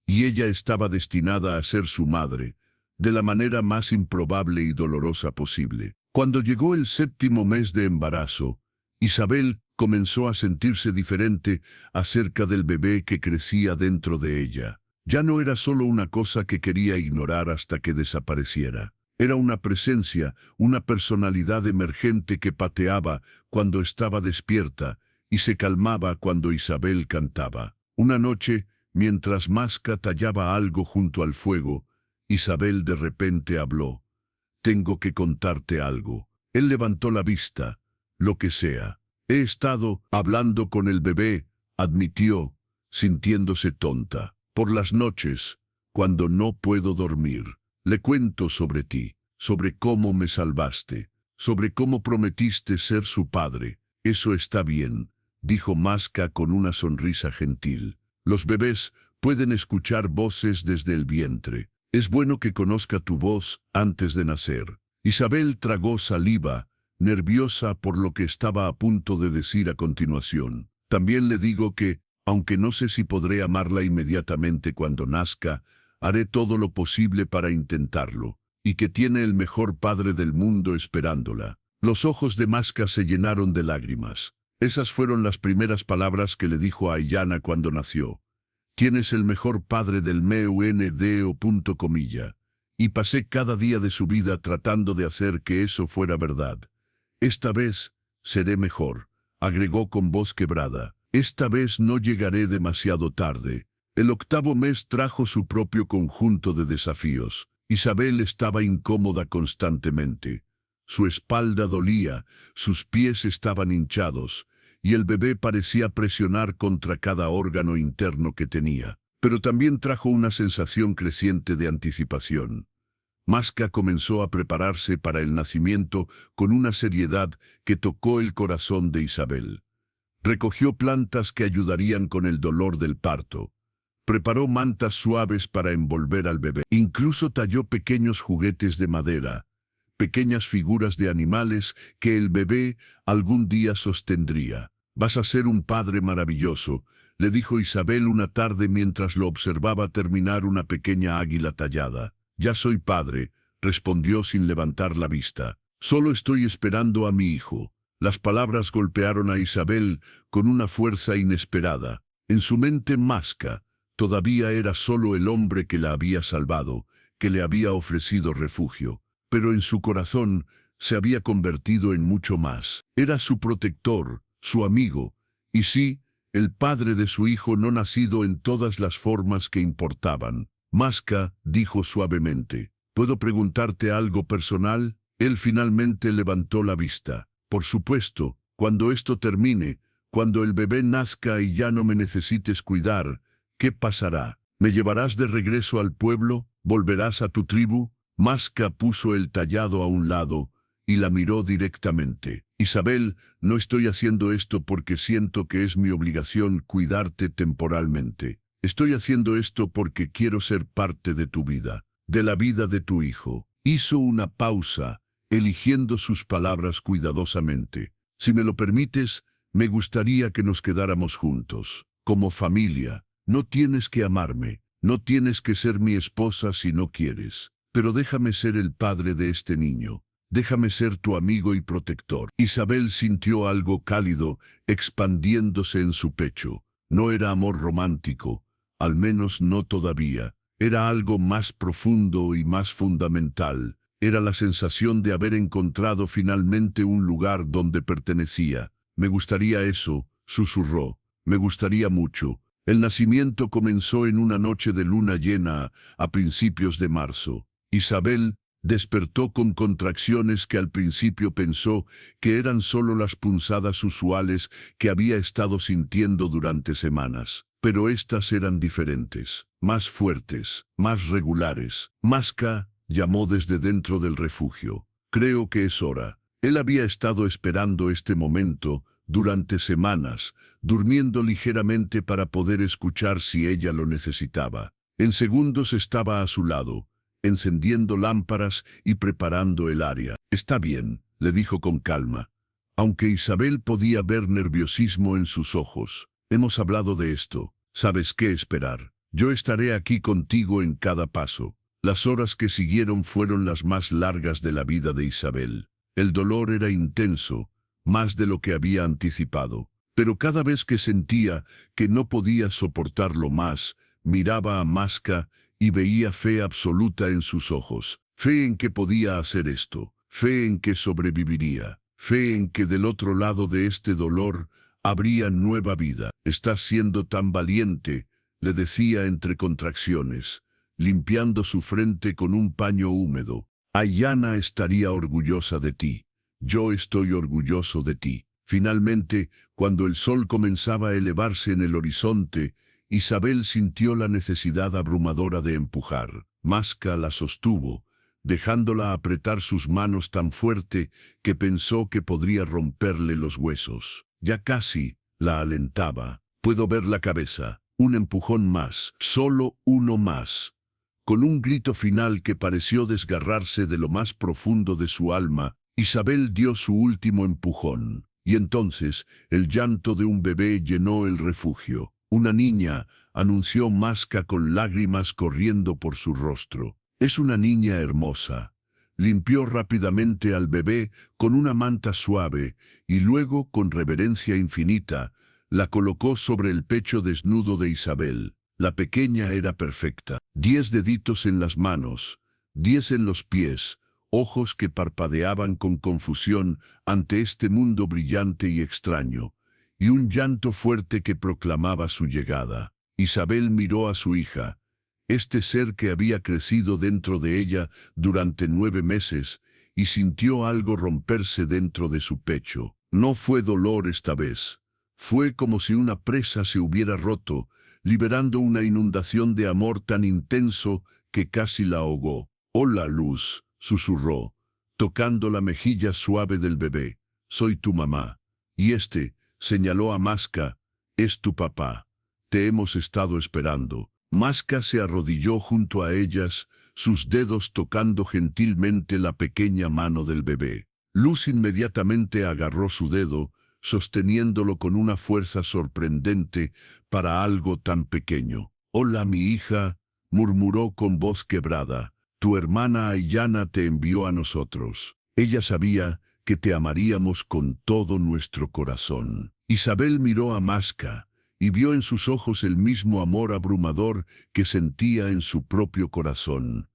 Speaker 1: y ella estaba destinada a ser su madre, de la manera más improbable y dolorosa posible. Cuando llegó el 7º mes de embarazo, Isabel comenzó a sentirse diferente acerca del bebé que crecía dentro de ella. Ya no era solo una cosa que quería ignorar hasta que desapareciera. Era una presencia, una personalidad emergente que pateaba cuando estaba despierta y se calmaba cuando Isabel cantaba. Una noche, mientras Masca tallaba algo junto al fuego, Isabel de repente habló. «Tengo que contarte algo». Él levantó la vista. «Lo que sea». «He estado hablando con el bebé», admitió, sintiéndose tonta. «Por las noches, cuando no puedo dormir, le cuento sobre ti, sobre cómo me salvaste, sobre cómo prometiste ser su padre». «Eso está bien», dijo Masca con una sonrisa gentil. «Los bebés pueden escuchar voces desde el vientre. Es bueno que conozca tu voz antes de nacer». Isabel tragó saliva, nerviosa por lo que estaba a punto de decir a continuación. «También le digo que, aunque no sé si podré amarla inmediatamente cuando nazca, haré todo lo posible para intentarlo, y que tiene el mejor padre del mundo esperándola». Los ojos de Masca se llenaron de lágrimas. Esas fueron las primeras palabras que le dijo a Aiyana cuando nació. «Tienes el mejor padre del mundo. Y pasé cada día de su vida tratando de hacer que eso fuera verdad. Esta vez seré mejor», agregó con voz quebrada. «Esta vez no llegaré demasiado tarde». El 8º mes trajo su propio conjunto de desafíos. Isabel estaba incómoda constantemente. Su espalda dolía, sus pies estaban hinchados, y el bebé parecía presionar contra cada órgano interno que tenía. Pero también trajo una sensación creciente de anticipación. Masca comenzó a prepararse para el nacimiento con una seriedad que tocó el corazón de Isabel. Recogió plantas que ayudarían con el dolor del parto. Preparó mantas suaves para envolver al bebé. Incluso talló pequeños juguetes de madera, pequeñas figuras de animales que el bebé algún día sostendría. «Vas a ser un padre maravilloso», le dijo Isabel una tarde mientras lo observaba terminar una pequeña águila tallada. «Ya soy padre», respondió sin levantar la vista. «Solo estoy esperando a mi hijo». Las palabras golpearon a Isabel con una fuerza inesperada. En su mente Masca todavía era solo el hombre que la había salvado, que le había ofrecido refugio. Pero en su corazón se había convertido en mucho más. Era su protector, su amigo, y sí, el padre de su hijo no nacido en todas las formas que importaban. «Masca», dijo suavemente, «¿puedo preguntarte algo personal?» Él finalmente levantó la vista. «Por supuesto, cuando esto termine, cuando el bebé nazca y ya no me necesites cuidar, ¿qué pasará? ¿Me llevarás de regreso al pueblo? ¿Volverás a tu tribu?» Masca puso el tallado a un lado y la miró directamente. «Isabel, no estoy haciendo esto porque siento que es mi obligación cuidarte temporalmente. Estoy haciendo esto porque quiero ser parte de tu vida, de la vida de tu hijo». Hizo una pausa, eligiendo sus palabras cuidadosamente. «Si me lo permites, me gustaría que nos quedáramos juntos, como familia. No tienes que amarme, no tienes que ser mi esposa si no quieres. Pero déjame ser el padre de este niño. Déjame ser tu amigo y protector». Isabel sintió algo cálido expandiéndose en su pecho. No era amor romántico, al menos no todavía. Era algo más profundo y más fundamental. Era la sensación de haber encontrado finalmente un lugar donde pertenecía. «Me gustaría eso», susurró. «Me gustaría mucho». El nacimiento comenzó en una noche de luna llena a principios de marzo. Isabel Despertó con contracciones que al principio pensó que eran solo las punzadas usuales que había estado sintiendo durante semanas. Pero estas eran diferentes, más fuertes, más regulares. Masca llamó desde dentro del refugio. Creo que es hora. Él había estado esperando este momento durante semanas, durmiendo ligeramente para poder escuchar si ella lo necesitaba. En segundos estaba a su lado, encendiendo lámparas y preparando el área. «Está bien», le dijo con calma, aunque Isabel podía ver nerviosismo en sus ojos. «Hemos hablado de esto. ¿Sabes qué esperar? Yo estaré aquí contigo en cada paso». Las horas que siguieron fueron las más largas de la vida de Isabel. El dolor era intenso, más de lo que había anticipado. Pero cada vez que sentía que no podía soportarlo más, miraba a Masca y veía fe absoluta en sus ojos. Fe en que podía hacer esto, fe en que sobreviviría, fe en que del otro lado de este dolor habría nueva vida. «Estás siendo tan valiente», le decía entre contracciones, limpiando su frente con un paño húmedo. «Ayanna estaría orgullosa de ti. Yo estoy orgulloso de ti». Finalmente, cuando el sol comenzaba a elevarse en el horizonte, Isabel sintió la necesidad abrumadora de empujar. Masca la sostuvo, dejándola apretar sus manos tan fuerte que pensó que podría romperle los huesos. Ya casi la alentaba. «Puedo ver la cabeza. Un empujón más, solo uno más». Con un grito final que pareció desgarrarse de lo más profundo de su alma, Isabel dio su último empujón. Y entonces el llanto de un bebé llenó el refugio. «Una niña», anunció Masca con lágrimas corriendo por su rostro. «Es una niña hermosa». Limpió rápidamente al bebé con una manta suave y luego, con reverencia infinita, la colocó sobre el pecho desnudo de Isabel. La pequeña era perfecta. 10 deditos en las manos, 10 en los pies, ojos que parpadeaban con confusión ante este mundo brillante y extraño, y un llanto fuerte que proclamaba su llegada. Isabel miró a su hija, este ser que había crecido dentro de ella durante 9 meses, y sintió algo romperse dentro de su pecho. No fue dolor esta vez. Fue como si una presa se hubiera roto, liberando una inundación de amor tan intenso que casi la ahogó. «Hola, Luz», susurró, tocando la mejilla suave del bebé. «Soy tu mamá. Y este», señaló a Masca, «es tu papá. Te hemos estado esperando». Masca se arrodilló junto a ellas, sus dedos tocando gentilmente la pequeña mano del bebé. Luz inmediatamente agarró su dedo, sosteniéndolo con una fuerza sorprendente para algo tan pequeño. «Hola, mi hija», murmuró con voz quebrada. «Tu hermana Ayanna te envió a nosotros. Ella sabía que te amaríamos con todo nuestro corazón». Isabel miró a Masca y vio en sus ojos el mismo amor abrumador que sentía en su propio corazón.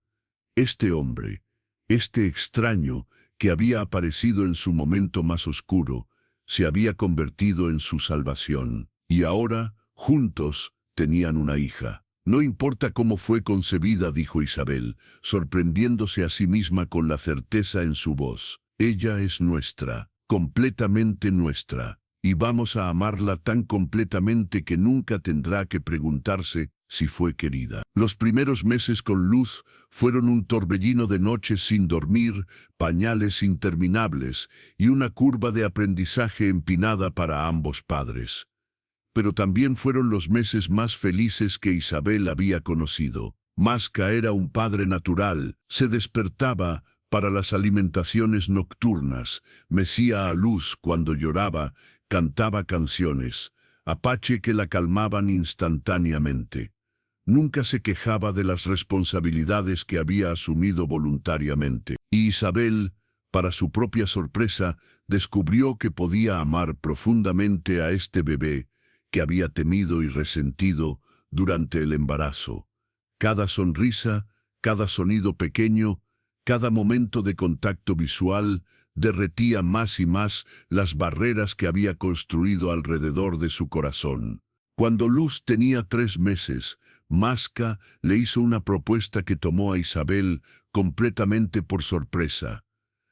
Speaker 1: Este hombre, este extraño que había aparecido en su momento más oscuro, se había convertido en su salvación. Y ahora, juntos, tenían una hija. «No importa cómo fue concebida», dijo Isabel, sorprendiéndose a sí misma con la certeza en su voz. «Ella es nuestra, completamente nuestra, y vamos a amarla tan completamente que nunca tendrá que preguntarse si fue querida». Los primeros meses con Luz fueron un torbellino de noches sin dormir, pañales interminables y una curva de aprendizaje empinada para ambos padres. Pero también fueron los meses más felices que Isabel había conocido. Masca era un padre natural, se despertaba para las alimentaciones nocturnas, mecía a Luz cuando lloraba, cantaba canciones, apache que la calmaban instantáneamente. Nunca se quejaba de las responsabilidades que había asumido voluntariamente. Y Isabel, para su propia sorpresa, descubrió que podía amar profundamente a este bebé que había temido y resentido durante el embarazo. Cada sonrisa, cada sonido pequeño, cada momento de contacto visual derretía más y más las barreras que había construido alrededor de su corazón. Cuando Luz tenía 3 meses, Masca le hizo una propuesta que tomó a Isabel completamente por sorpresa.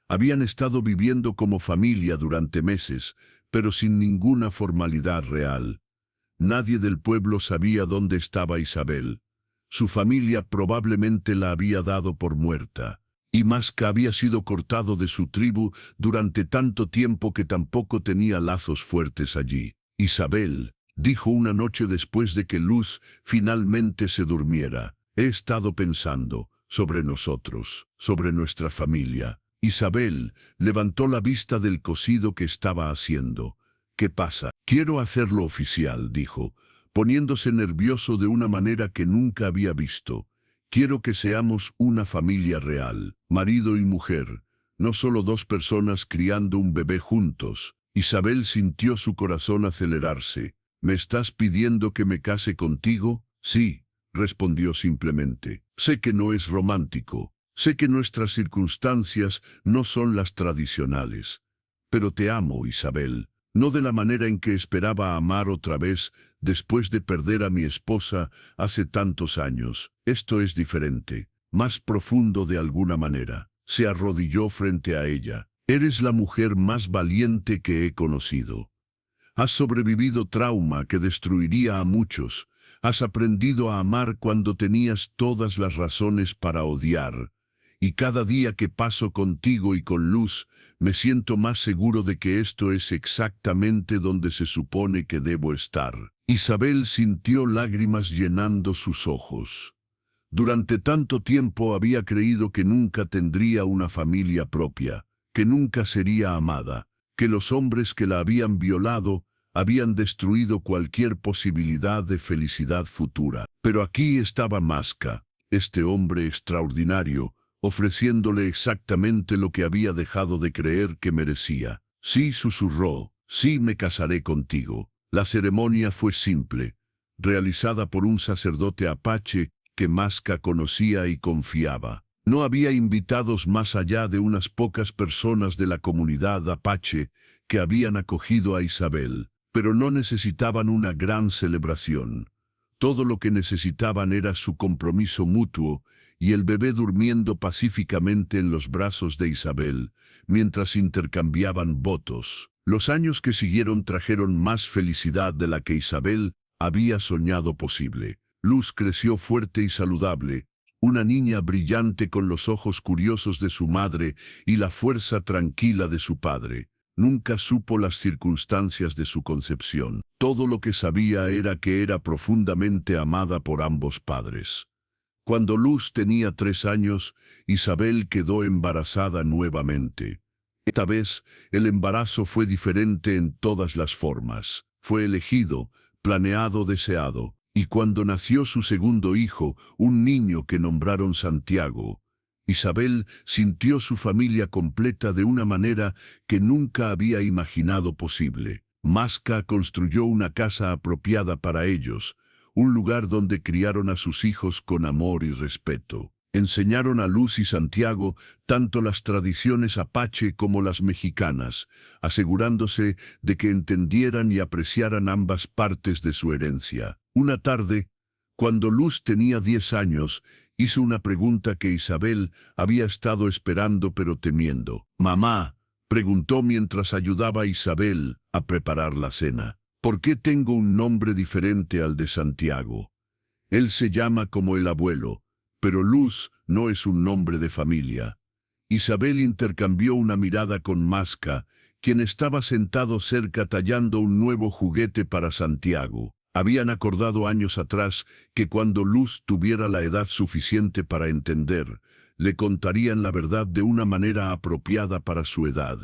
Speaker 1: Habían estado viviendo como familia durante meses, pero sin ninguna formalidad real. Nadie del pueblo sabía dónde estaba Isabel. Su familia probablemente la había dado por muerta, y Masca había sido cortado de su tribu durante tanto tiempo que tampoco tenía lazos fuertes allí. Isabel dijo una noche después de que Luz finalmente se durmiera: he estado pensando sobre nosotros, sobre nuestra familia. Isabel levantó la vista del cocido que estaba haciendo. ¿Qué pasa? Quiero hacerlo oficial, dijo, poniéndose nervioso de una manera que nunca había visto. Quiero que seamos una familia real, marido y mujer, no solo 2 personas criando un bebé juntos. Isabel sintió su corazón acelerarse. ¿Me estás pidiendo que me case contigo? Sí, respondió simplemente. Sé que no es romántico. Sé que nuestras circunstancias no son las tradicionales. Pero te amo, Isabel. No de la manera en que esperaba amar otra vez después de perder a mi esposa hace tantos años. Esto es diferente, más profundo de alguna manera. Se arrodilló frente a ella. Eres la mujer más valiente que he conocido. Has sobrevivido trauma que destruiría a muchos. Has aprendido a amar cuando tenías todas las razones para odiar. Y cada día que paso contigo y con Luz, me siento más seguro de que esto es exactamente donde se supone que debo estar. Isabel sintió lágrimas llenando sus ojos. Durante tanto tiempo había creído que nunca tendría una familia propia, que nunca sería amada, que los hombres que la habían violado habían destruido cualquier posibilidad de felicidad futura. Pero aquí estaba Masca, este hombre extraordinario, ofreciéndole exactamente lo que había dejado de creer que merecía. Sí, susurró, sí, me casaré contigo. La ceremonia fue simple, realizada por un sacerdote apache que Masca conocía y confiaba. No había invitados más allá de unas pocas personas de la comunidad apache que habían acogido a Isabel, pero no necesitaban una gran celebración. Todo lo que necesitaban era su compromiso mutuo y el bebé durmiendo pacíficamente en los brazos de Isabel, mientras intercambiaban votos. Los años que siguieron trajeron más felicidad de la que Isabel había soñado posible. Luz creció fuerte y saludable, una niña brillante con los ojos curiosos de su madre y la fuerza tranquila de su padre. Nunca supo las circunstancias de su concepción. Todo lo que sabía era que era profundamente amada por ambos padres. Cuando Luz tenía 3 años, Isabel quedó embarazada nuevamente. Esta vez, el embarazo fue diferente en todas las formas. Fue elegido, planeado, deseado. Y cuando nació su segundo hijo, un niño que nombraron Santiago, Isabel sintió su familia completa de una manera que nunca había imaginado posible. Masca construyó una casa apropiada para ellos, un lugar donde criaron a sus hijos con amor y respeto. Enseñaron a Luz y Santiago tanto las tradiciones apache como las mexicanas, asegurándose de que entendieran y apreciaran ambas partes de su herencia. Una tarde, cuando Luz tenía 10 años, hizo una pregunta que Isabel había estado esperando pero temiendo. «Mamá», preguntó mientras ayudaba a Isabel a preparar la cena, «¿por qué tengo un nombre diferente al de Santiago? Él se llama como el abuelo, pero Luz no es un nombre de familia». Isabel intercambió una mirada con Masca, quien estaba sentado cerca tallando un nuevo juguete para Santiago. Habían acordado años atrás que cuando Luz tuviera la edad suficiente para entender, le contarían la verdad de una manera apropiada para su edad.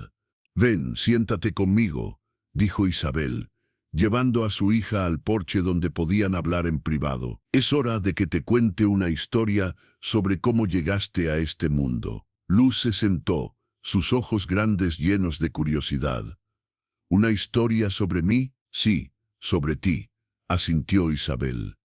Speaker 1: «Ven, siéntate conmigo», dijo Isabel, llevando a su hija al porche donde podían hablar en privado. «Es hora de que te cuente una historia sobre cómo llegaste a este mundo». Luz se sentó, sus ojos grandes llenos de curiosidad. «¿Una historia sobre mí?» «Sí, sobre ti», asintió Isabel.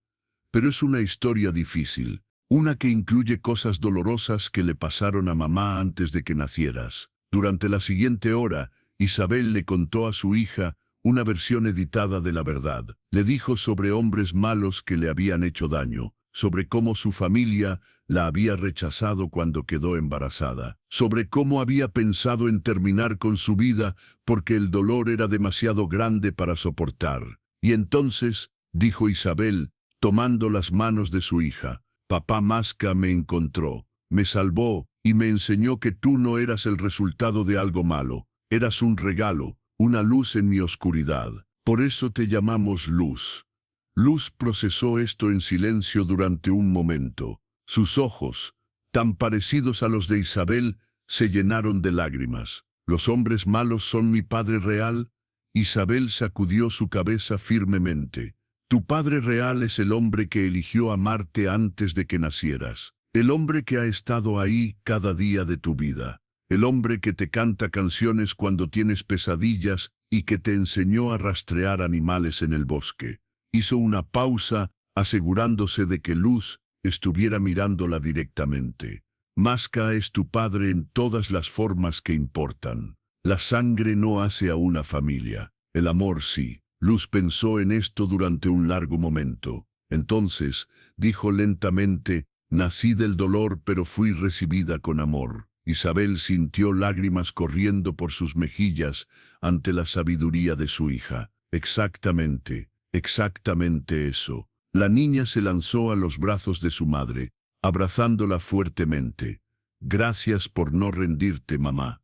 Speaker 1: «Pero es una historia difícil, una que incluye cosas dolorosas que le pasaron a mamá antes de que nacieras». Durante la siguiente hora, Isabel le contó a su hija una versión editada de la verdad. Le dijo sobre hombres malos que le habían hecho daño, sobre cómo su familia la había rechazado cuando quedó embarazada, sobre cómo había pensado en terminar con su vida porque el dolor era demasiado grande para soportar. Y entonces, dijo Isabel, tomando las manos de su hija, papá Masca me encontró, me salvó y me enseñó que tú no eras el resultado de algo malo, eras un regalo, una luz en mi oscuridad. Por eso te llamamos Luz. Luz procesó esto en silencio durante un momento. Sus ojos, tan parecidos a los de Isabel, se llenaron de lágrimas. ¿Los hombres malos son mi padre real? Isabel sacudió su cabeza firmemente. Tu padre real es el hombre que eligió amarte antes de que nacieras. El hombre que ha estado ahí cada día de tu vida. El hombre que te canta canciones cuando tienes pesadillas y que te enseñó a rastrear animales en el bosque. Hizo una pausa, asegurándose de que Luz estuviera mirándola directamente. Masca es tu padre en todas las formas que importan. La sangre no hace a una familia. El amor sí. Luz pensó en esto durante un largo momento. Entonces, dijo lentamente, nací del dolor pero fui recibida con amor. Isabel sintió lágrimas corriendo por sus mejillas ante la sabiduría de su hija. Exactamente eso. La niña se lanzó a los brazos de su madre, abrazándola fuertemente. Gracias por no rendirte, mamá.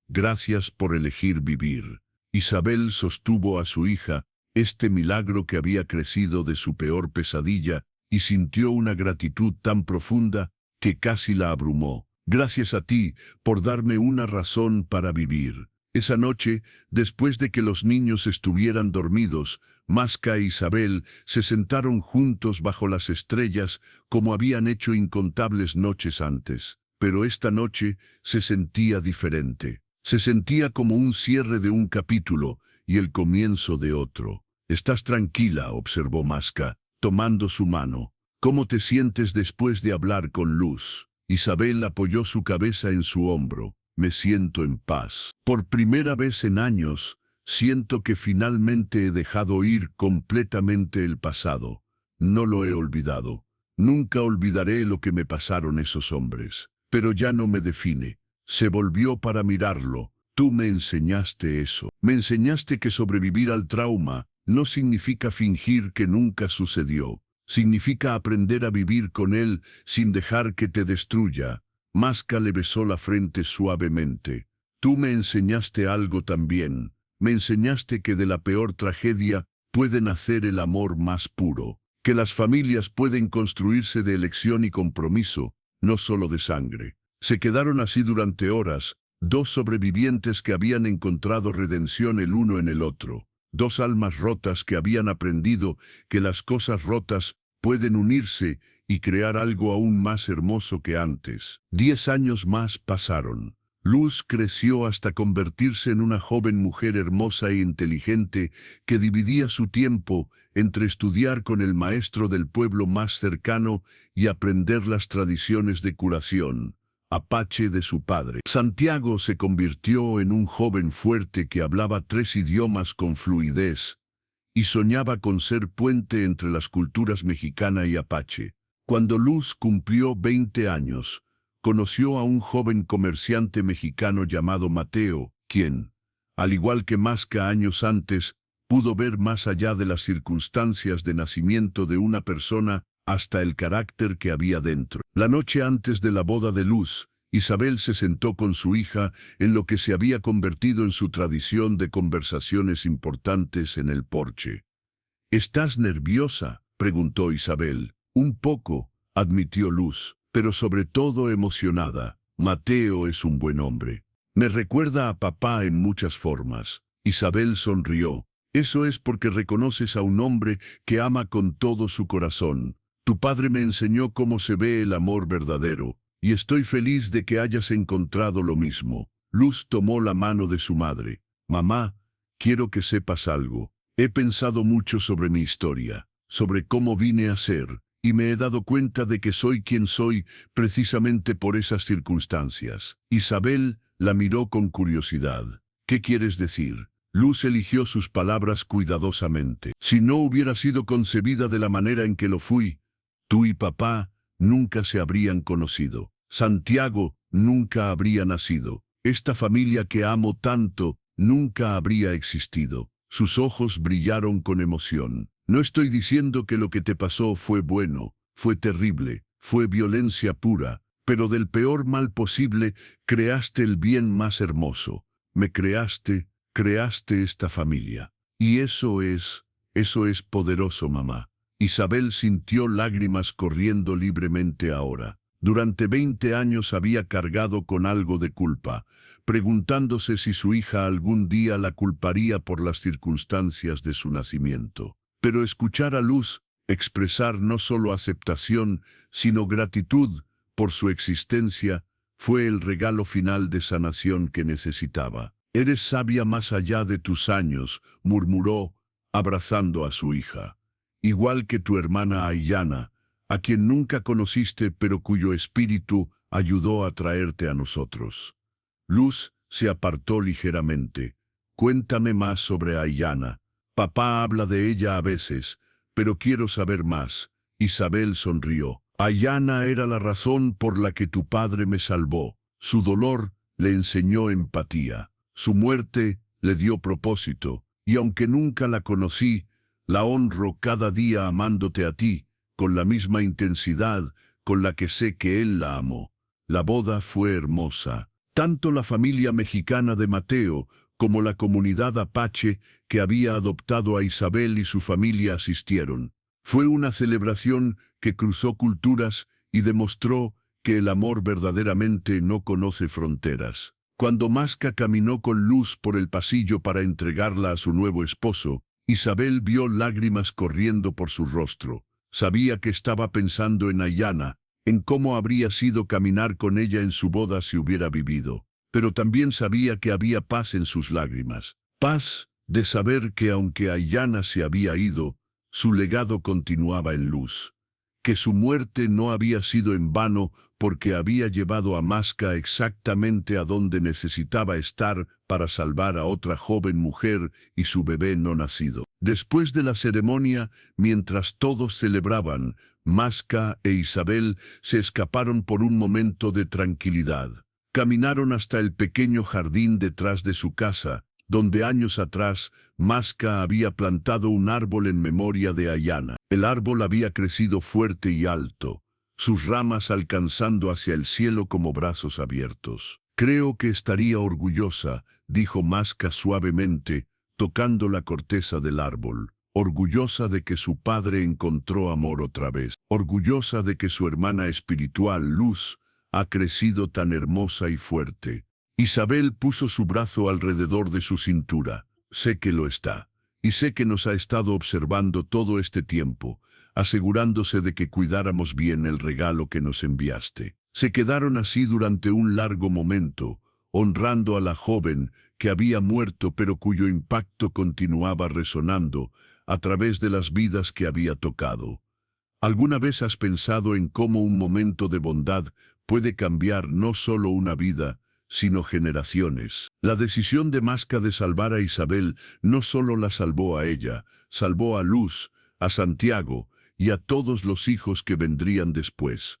Speaker 1: Gracias por elegir vivir. Isabel sostuvo a su hija, este milagro que había crecido de su peor pesadilla, y sintió una gratitud tan profunda que casi la abrumó. Gracias a ti por darme una razón para vivir. Esa noche, después de que los niños estuvieran dormidos, Masca e Isabel se sentaron juntos bajo las estrellas como habían hecho incontables noches antes. Pero esta noche se sentía diferente. Se sentía como un cierre de un capítulo y el comienzo de otro. «Estás tranquila», observó Masca, tomando su mano. «¿Cómo te sientes después de hablar con Luz?» Isabel apoyó su cabeza en su hombro. «Me siento en paz. Por primera vez en años, siento que finalmente he dejado ir completamente el pasado. No lo he olvidado. Nunca olvidaré lo que me pasaron esos hombres. Pero ya no me define». Se volvió para mirarlo. «Tú me enseñaste eso. Me enseñaste que sobrevivir al trauma no significa fingir que nunca sucedió. Significa aprender a vivir con él sin dejar que te destruya». Masca le besó la frente suavemente. «Tú me enseñaste algo también. Me enseñaste que de la peor tragedia puede nacer el amor más puro. Que las familias pueden construirse de elección y compromiso, no solo de sangre». Se quedaron así durante horas, dos sobrevivientes que habían encontrado redención el uno en el otro. Dos almas rotas que habían aprendido que las cosas rotas pueden unirse y crear algo aún más hermoso que antes. 10 años más pasaron. Luz creció hasta convertirse en una joven mujer hermosa e inteligente que dividía su tiempo entre estudiar con el maestro del pueblo más cercano y aprender las tradiciones de curación apache de su padre. Santiago se convirtió en un joven fuerte que hablaba 3 idiomas con fluidez y soñaba con ser puente entre las culturas mexicana y apache. Cuando Luz cumplió 20 años, conoció a un joven comerciante mexicano llamado Mateo, quien, al igual que Masca años antes, pudo ver más allá de las circunstancias de nacimiento de una persona hasta el carácter que había dentro. La noche antes de la boda de Luz, Isabel se sentó con su hija en lo que se había convertido en su tradición de conversaciones importantes en el porche. «¿Estás nerviosa?», preguntó Isabel. «Un poco», admitió Luz, «pero sobre todo emocionada. Mateo es un buen hombre. Me recuerda a papá en muchas formas». Isabel sonrió. «Eso es porque reconoces a un hombre que ama con todo su corazón. Tu padre me enseñó cómo se ve el amor verdadero, y estoy feliz de que hayas encontrado lo mismo». Luz tomó la mano de su madre. «Mamá, quiero que sepas algo. He pensado mucho sobre mi historia, sobre cómo vine a ser, y me he dado cuenta de que soy quien soy precisamente por esas circunstancias». Isabel la miró con curiosidad. «¿Qué quieres decir?». Luz eligió sus palabras cuidadosamente. Si no hubiera sido concebida de la manera en que lo fui, tú y papá nunca se habrían conocido. Santiago nunca habría nacido. Esta familia que amo tanto nunca habría existido. Sus ojos brillaron con emoción. No estoy diciendo que lo que te pasó fue bueno, fue terrible, fue violencia pura, pero del peor mal posible creaste el bien más hermoso. Me creaste esta familia. Y eso es poderoso, mamá. Isabel sintió lágrimas corriendo libremente ahora. Durante 20 años había cargado con algo de culpa, preguntándose si su hija algún día la culparía por las circunstancias de su nacimiento. Pero escuchar a Luz expresar no solo aceptación, sino gratitud por su existencia, fue el regalo final de sanación que necesitaba. Eres sabia más allá de tus años, murmuró, abrazando a su hija. Igual que tu hermana Aiyana, a quien nunca conociste pero cuyo espíritu ayudó a traerte a nosotros. Luz se apartó ligeramente. Cuéntame más sobre Aiyana. Papá habla de ella a veces, pero quiero saber más. Isabel sonrió. Aiyana era la razón por la que tu padre me salvó. Su dolor le enseñó empatía. Su muerte le dio propósito, y aunque nunca la conocí, la honro cada día amándote a ti, con la misma intensidad con la que sé que él la amó. La boda fue hermosa. Tanto la familia mexicana de Mateo como la comunidad apache que había adoptado a Isabel y su familia asistieron. Fue una celebración que cruzó culturas y demostró que el amor verdaderamente no conoce fronteras. Cuando Masca caminó con Luz por el pasillo para entregarla a su nuevo esposo, Isabel vio lágrimas corriendo por su rostro. Sabía que estaba pensando en Aiyana, en cómo habría sido caminar con ella en su boda si hubiera vivido. Pero también sabía que había paz en sus lágrimas. Paz de saber que aunque Aiyana se había ido, su legado continuaba en Luz. Que su muerte no había sido en vano porque había llevado a Masca exactamente a donde necesitaba estar para salvar a otra joven mujer y su bebé no nacido. Después de la ceremonia, mientras todos celebraban, Masca e Isabel se escaparon por un momento de tranquilidad. Caminaron hasta el pequeño jardín detrás de su casa, donde años atrás Masca había plantado un árbol en memoria de Aiyana. El árbol había crecido fuerte y alto, sus ramas alcanzando hacia el cielo como brazos abiertos. Creo que estaría orgullosa, dijo Masca suavemente, tocando la corteza del árbol. Orgullosa de que su padre encontró amor otra vez. Orgullosa de que su hermana espiritual, Luz, ha crecido tan hermosa y fuerte. Isabel puso su brazo alrededor de su cintura. Sé que lo está. Y sé que nos ha estado observando todo este tiempo, asegurándose de que cuidáramos bien el regalo que nos enviaste. Se quedaron así durante un largo momento, honrando a la joven que había muerto pero cuyo impacto continuaba resonando a través de las vidas que había tocado. ¿Alguna vez has pensado en cómo un momento de bondad puede cambiar no solo una vida, sino generaciones? La decisión de Masca de salvar a Isabel no solo la salvó a ella, salvó a Luz, a Santiago y a todos los hijos que vendrían después.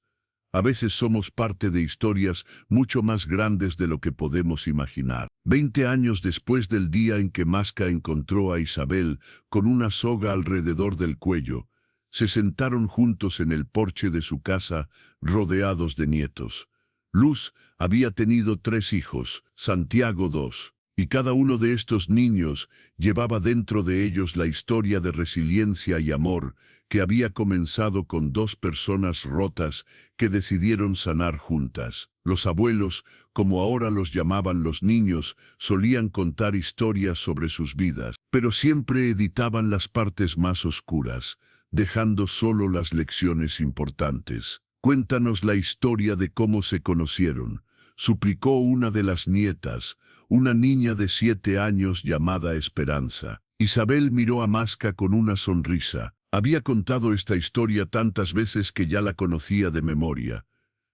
Speaker 1: A veces somos parte de historias mucho más grandes de lo que podemos imaginar. 20 años después del día en que Masca encontró a Isabel con una soga alrededor del cuello, se sentaron juntos en el porche de su casa, rodeados de nietos. Luz había tenido 3 hijos, Santiago 2, y cada uno de estos niños llevaba dentro de ellos la historia de resiliencia y amor que había comenzado con 2 personas rotas que decidieron sanar juntas. Los abuelos, como ahora los llamaban los niños, solían contar historias sobre sus vidas, pero siempre editaban las partes más oscuras, dejando solo las lecciones importantes. Cuéntanos la historia de cómo se conocieron, suplicó una de las nietas, una niña de 7 años llamada Esperanza. Isabel miró a Masca con una sonrisa. Había contado esta historia tantas veces que ya la conocía de memoria,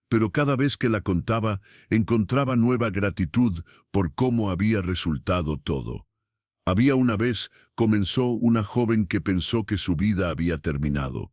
Speaker 1: pero cada vez que la contaba encontraba nueva gratitud por cómo había resultado todo. Había una vez, comenzó una joven que pensó que su vida había terminado,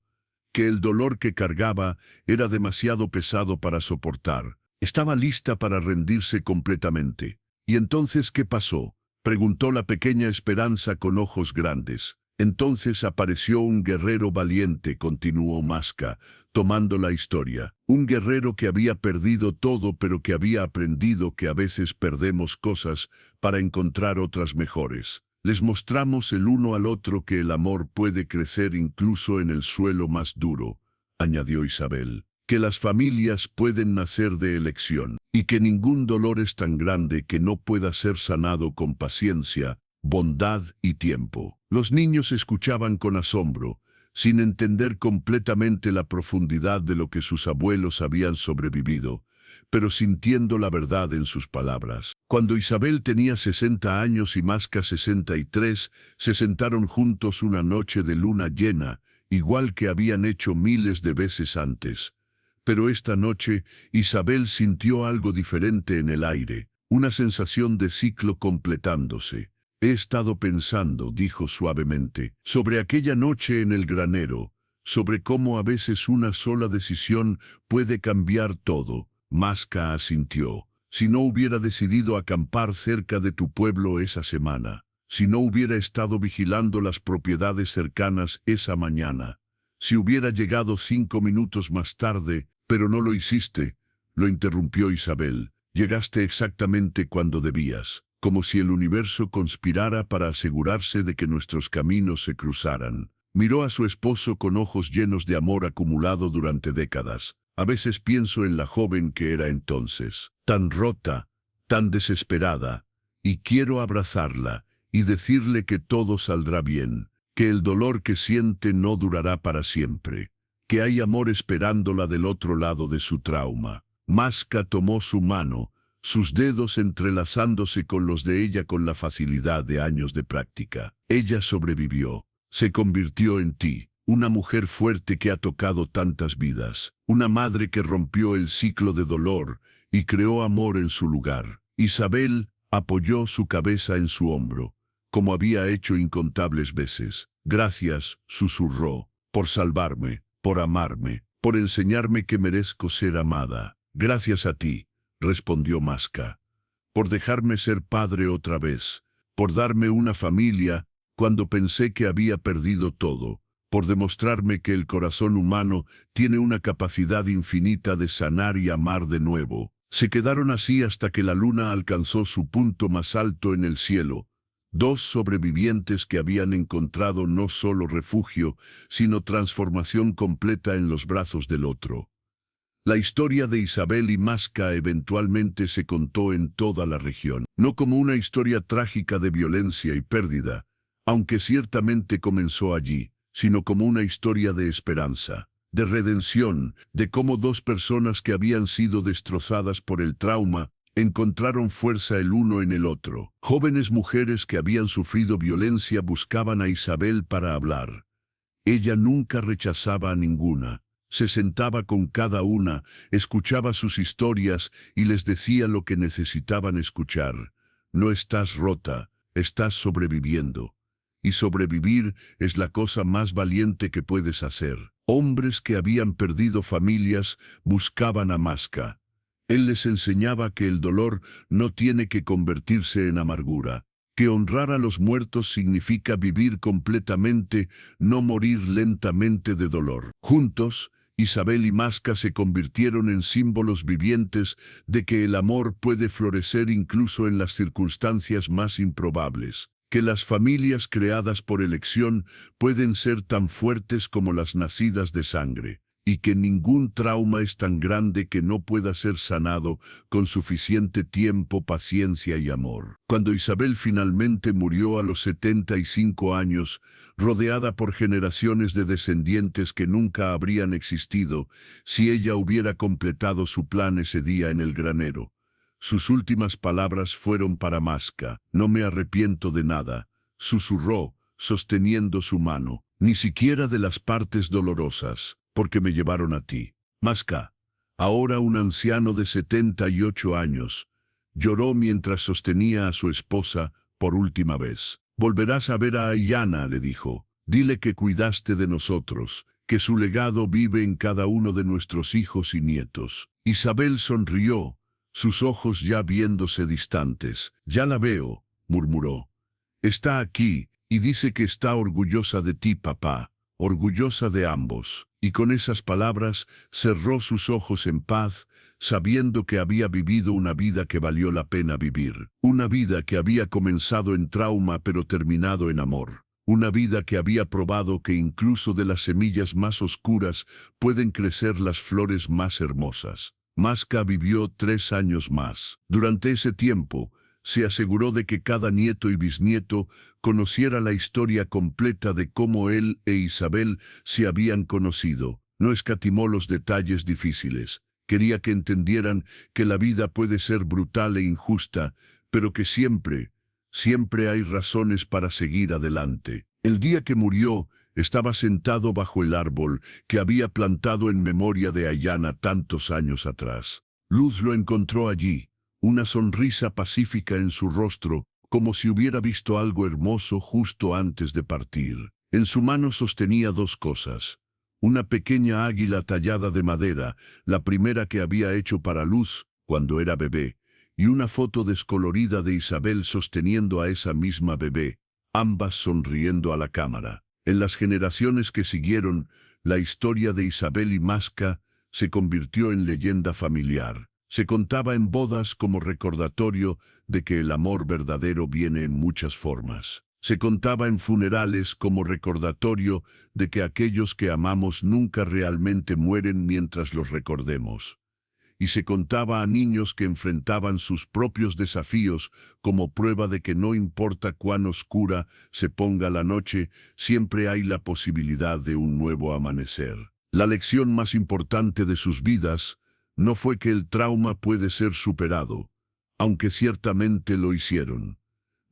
Speaker 1: que el dolor que cargaba era demasiado pesado para soportar. Estaba lista para rendirse completamente. ¿Y entonces qué pasó?, preguntó la pequeña Esperanza con ojos grandes. Entonces apareció un guerrero valiente, continuó Masca, tomando la historia. Un guerrero que había perdido todo, pero que había aprendido que a veces perdemos cosas para encontrar otras mejores. Les mostramos el uno al otro que el amor puede crecer incluso en el suelo más duro, añadió Isabel, que las familias pueden nacer de elección, y que ningún dolor es tan grande que no pueda ser sanado con paciencia, bondad y tiempo. Los niños escuchaban con asombro, sin entender completamente la profundidad de lo que sus abuelos habían sobrevivido, pero sintiendo la verdad en sus palabras. Cuando Isabel tenía 60 años y Masca 63, se sentaron juntos una noche de luna llena, igual que habían hecho miles de veces antes. Pero esta noche Isabel sintió algo diferente en el aire, una sensación de ciclo completándose. He estado pensando, dijo suavemente, sobre aquella noche en el granero, sobre cómo a veces una sola decisión puede cambiar todo. Masca asintió. Si no hubiera decidido acampar cerca de tu pueblo esa semana, si no hubiera estado vigilando las propiedades cercanas esa mañana, si hubiera llegado 5 minutos más tarde, pero no lo hiciste, lo interrumpió Isabel. Llegaste exactamente cuando debías, como si el universo conspirara para asegurarse de que nuestros caminos se cruzaran. Miró a su esposo con ojos llenos de amor acumulado durante décadas. A veces pienso en la joven que era entonces, tan rota, tan desesperada, y quiero abrazarla y decirle que todo saldrá bien, que el dolor que siente no durará para siempre, que hay amor esperándola del otro lado de su trauma. Masca tomó su mano, sus dedos entrelazándose con los de ella con la facilidad de años de práctica. Ella sobrevivió, se convirtió en ti. Una mujer fuerte que ha tocado tantas vidas, una madre que rompió el ciclo de dolor y creó amor en su lugar. Isabel apoyó su cabeza en su hombro, como había hecho incontables veces. Gracias, susurró, por salvarme, por amarme, por enseñarme que merezco ser amada. Gracias a ti, respondió Masca, por dejarme ser padre otra vez, por darme una familia cuando pensé que había perdido todo, por demostrarme que el corazón humano tiene una capacidad infinita de sanar y amar de nuevo. Se quedaron así hasta que la luna alcanzó su punto más alto en el cielo. Dos sobrevivientes que habían encontrado no solo refugio, sino transformación completa en los brazos del otro. La historia de Isabel y Masca eventualmente se contó en toda la región, no como una historia trágica de violencia y pérdida, aunque ciertamente comenzó allí, sino como una historia de esperanza, de redención, de cómo dos personas que habían sido destrozadas por el trauma encontraron fuerza el uno en el otro. Jóvenes mujeres que habían sufrido violencia buscaban a Isabel para hablar. Ella nunca rechazaba a ninguna. Se sentaba con cada una, escuchaba sus historias y les decía lo que necesitaban escuchar. No estás rota, estás sobreviviendo. Y sobrevivir es la cosa más valiente que puedes hacer. Hombres que habían perdido familias buscaban a Masca. Él les enseñaba que el dolor no tiene que convertirse en amargura, que honrar a los muertos significa vivir completamente, no morir lentamente de dolor. Juntos, Isabel y Masca se convirtieron en símbolos vivientes de que el amor puede florecer incluso en las circunstancias más improbables, que las familias creadas por elección pueden ser tan fuertes como las nacidas de sangre, y que ningún trauma es tan grande que no pueda ser sanado con suficiente tiempo, paciencia y amor. Cuando Isabel finalmente murió a los 75 años, rodeada por generaciones de descendientes que nunca habrían existido si ella hubiera completado su plan ese día en el granero, sus últimas palabras fueron para Masca. No me arrepiento de nada, susurró, sosteniendo su mano, ni siquiera de las partes dolorosas, porque me llevaron a ti. Masca, ahora un anciano de 78 años, lloró mientras sostenía a su esposa por última vez. Volverás a ver a Ayanna, le dijo. Dile que cuidaste de nosotros, que su legado vive en cada uno de nuestros hijos y nietos. Isabel sonrió, sus ojos ya viéndose distantes. Ya la veo, murmuró. Está aquí, y dice que está orgullosa de ti, papá, orgullosa de ambos. Y con esas palabras cerró sus ojos en paz, sabiendo que había vivido una vida que valió la pena vivir. Una vida que había comenzado en trauma pero terminado en amor. Una vida que había probado que incluso de las semillas más oscuras pueden crecer las flores más hermosas. Maska vivió 3 años más. Durante ese tiempo, se aseguró de que cada nieto y bisnieto conociera la historia completa de cómo él e Isabel se habían conocido. No escatimó los detalles difíciles. Quería que entendieran que la vida puede ser brutal e injusta, pero que siempre hay razones para seguir adelante. El día que murió, estaba sentado bajo el árbol que había plantado en memoria de Ayanna tantos años atrás. Luz lo encontró allí, una sonrisa pacífica en su rostro, como si hubiera visto algo hermoso justo antes de partir. En su mano sostenía 2 cosas. Una pequeña águila tallada de madera, la primera que había hecho para Luz cuando era bebé, y una foto descolorida de Isabel sosteniendo a esa misma bebé, ambas sonriendo a la cámara. En las generaciones que siguieron, la historia de Isabel y Maska se convirtió en leyenda familiar. Se contaba en bodas como recordatorio de que el amor verdadero viene en muchas formas. Se contaba en funerales como recordatorio de que aquellos que amamos nunca realmente mueren mientras los recordemos. Y se contaba a niños que enfrentaban sus propios desafíos como prueba de que no importa cuán oscura se ponga la noche, siempre hay la posibilidad de un nuevo amanecer. La lección más importante de sus vidas no fue que el trauma puede ser superado, aunque ciertamente lo hicieron.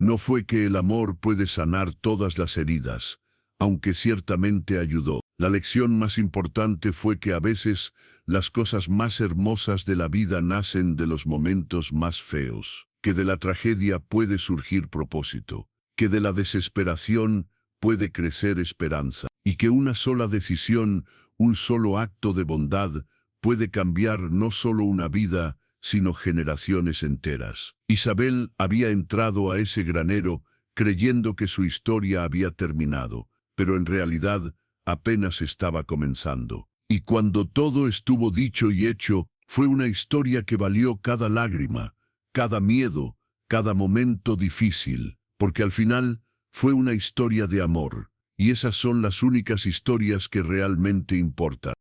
Speaker 1: No fue que el amor puede sanar todas las heridas, aunque ciertamente ayudó. La lección más importante fue que a veces las cosas más hermosas de la vida nacen de los momentos más feos, que de la tragedia puede surgir propósito, que de la desesperación puede crecer esperanza, y que una sola decisión, un solo acto de bondad, puede cambiar no solo una vida, sino generaciones enteras. Isabel había entrado a ese granero creyendo que su historia había terminado, pero en realidad apenas estaba comenzando. Y cuando todo estuvo dicho y hecho, fue una historia que valió cada lágrima, cada miedo, cada momento difícil, porque al final fue una historia de amor, y esas son las únicas historias que realmente importan.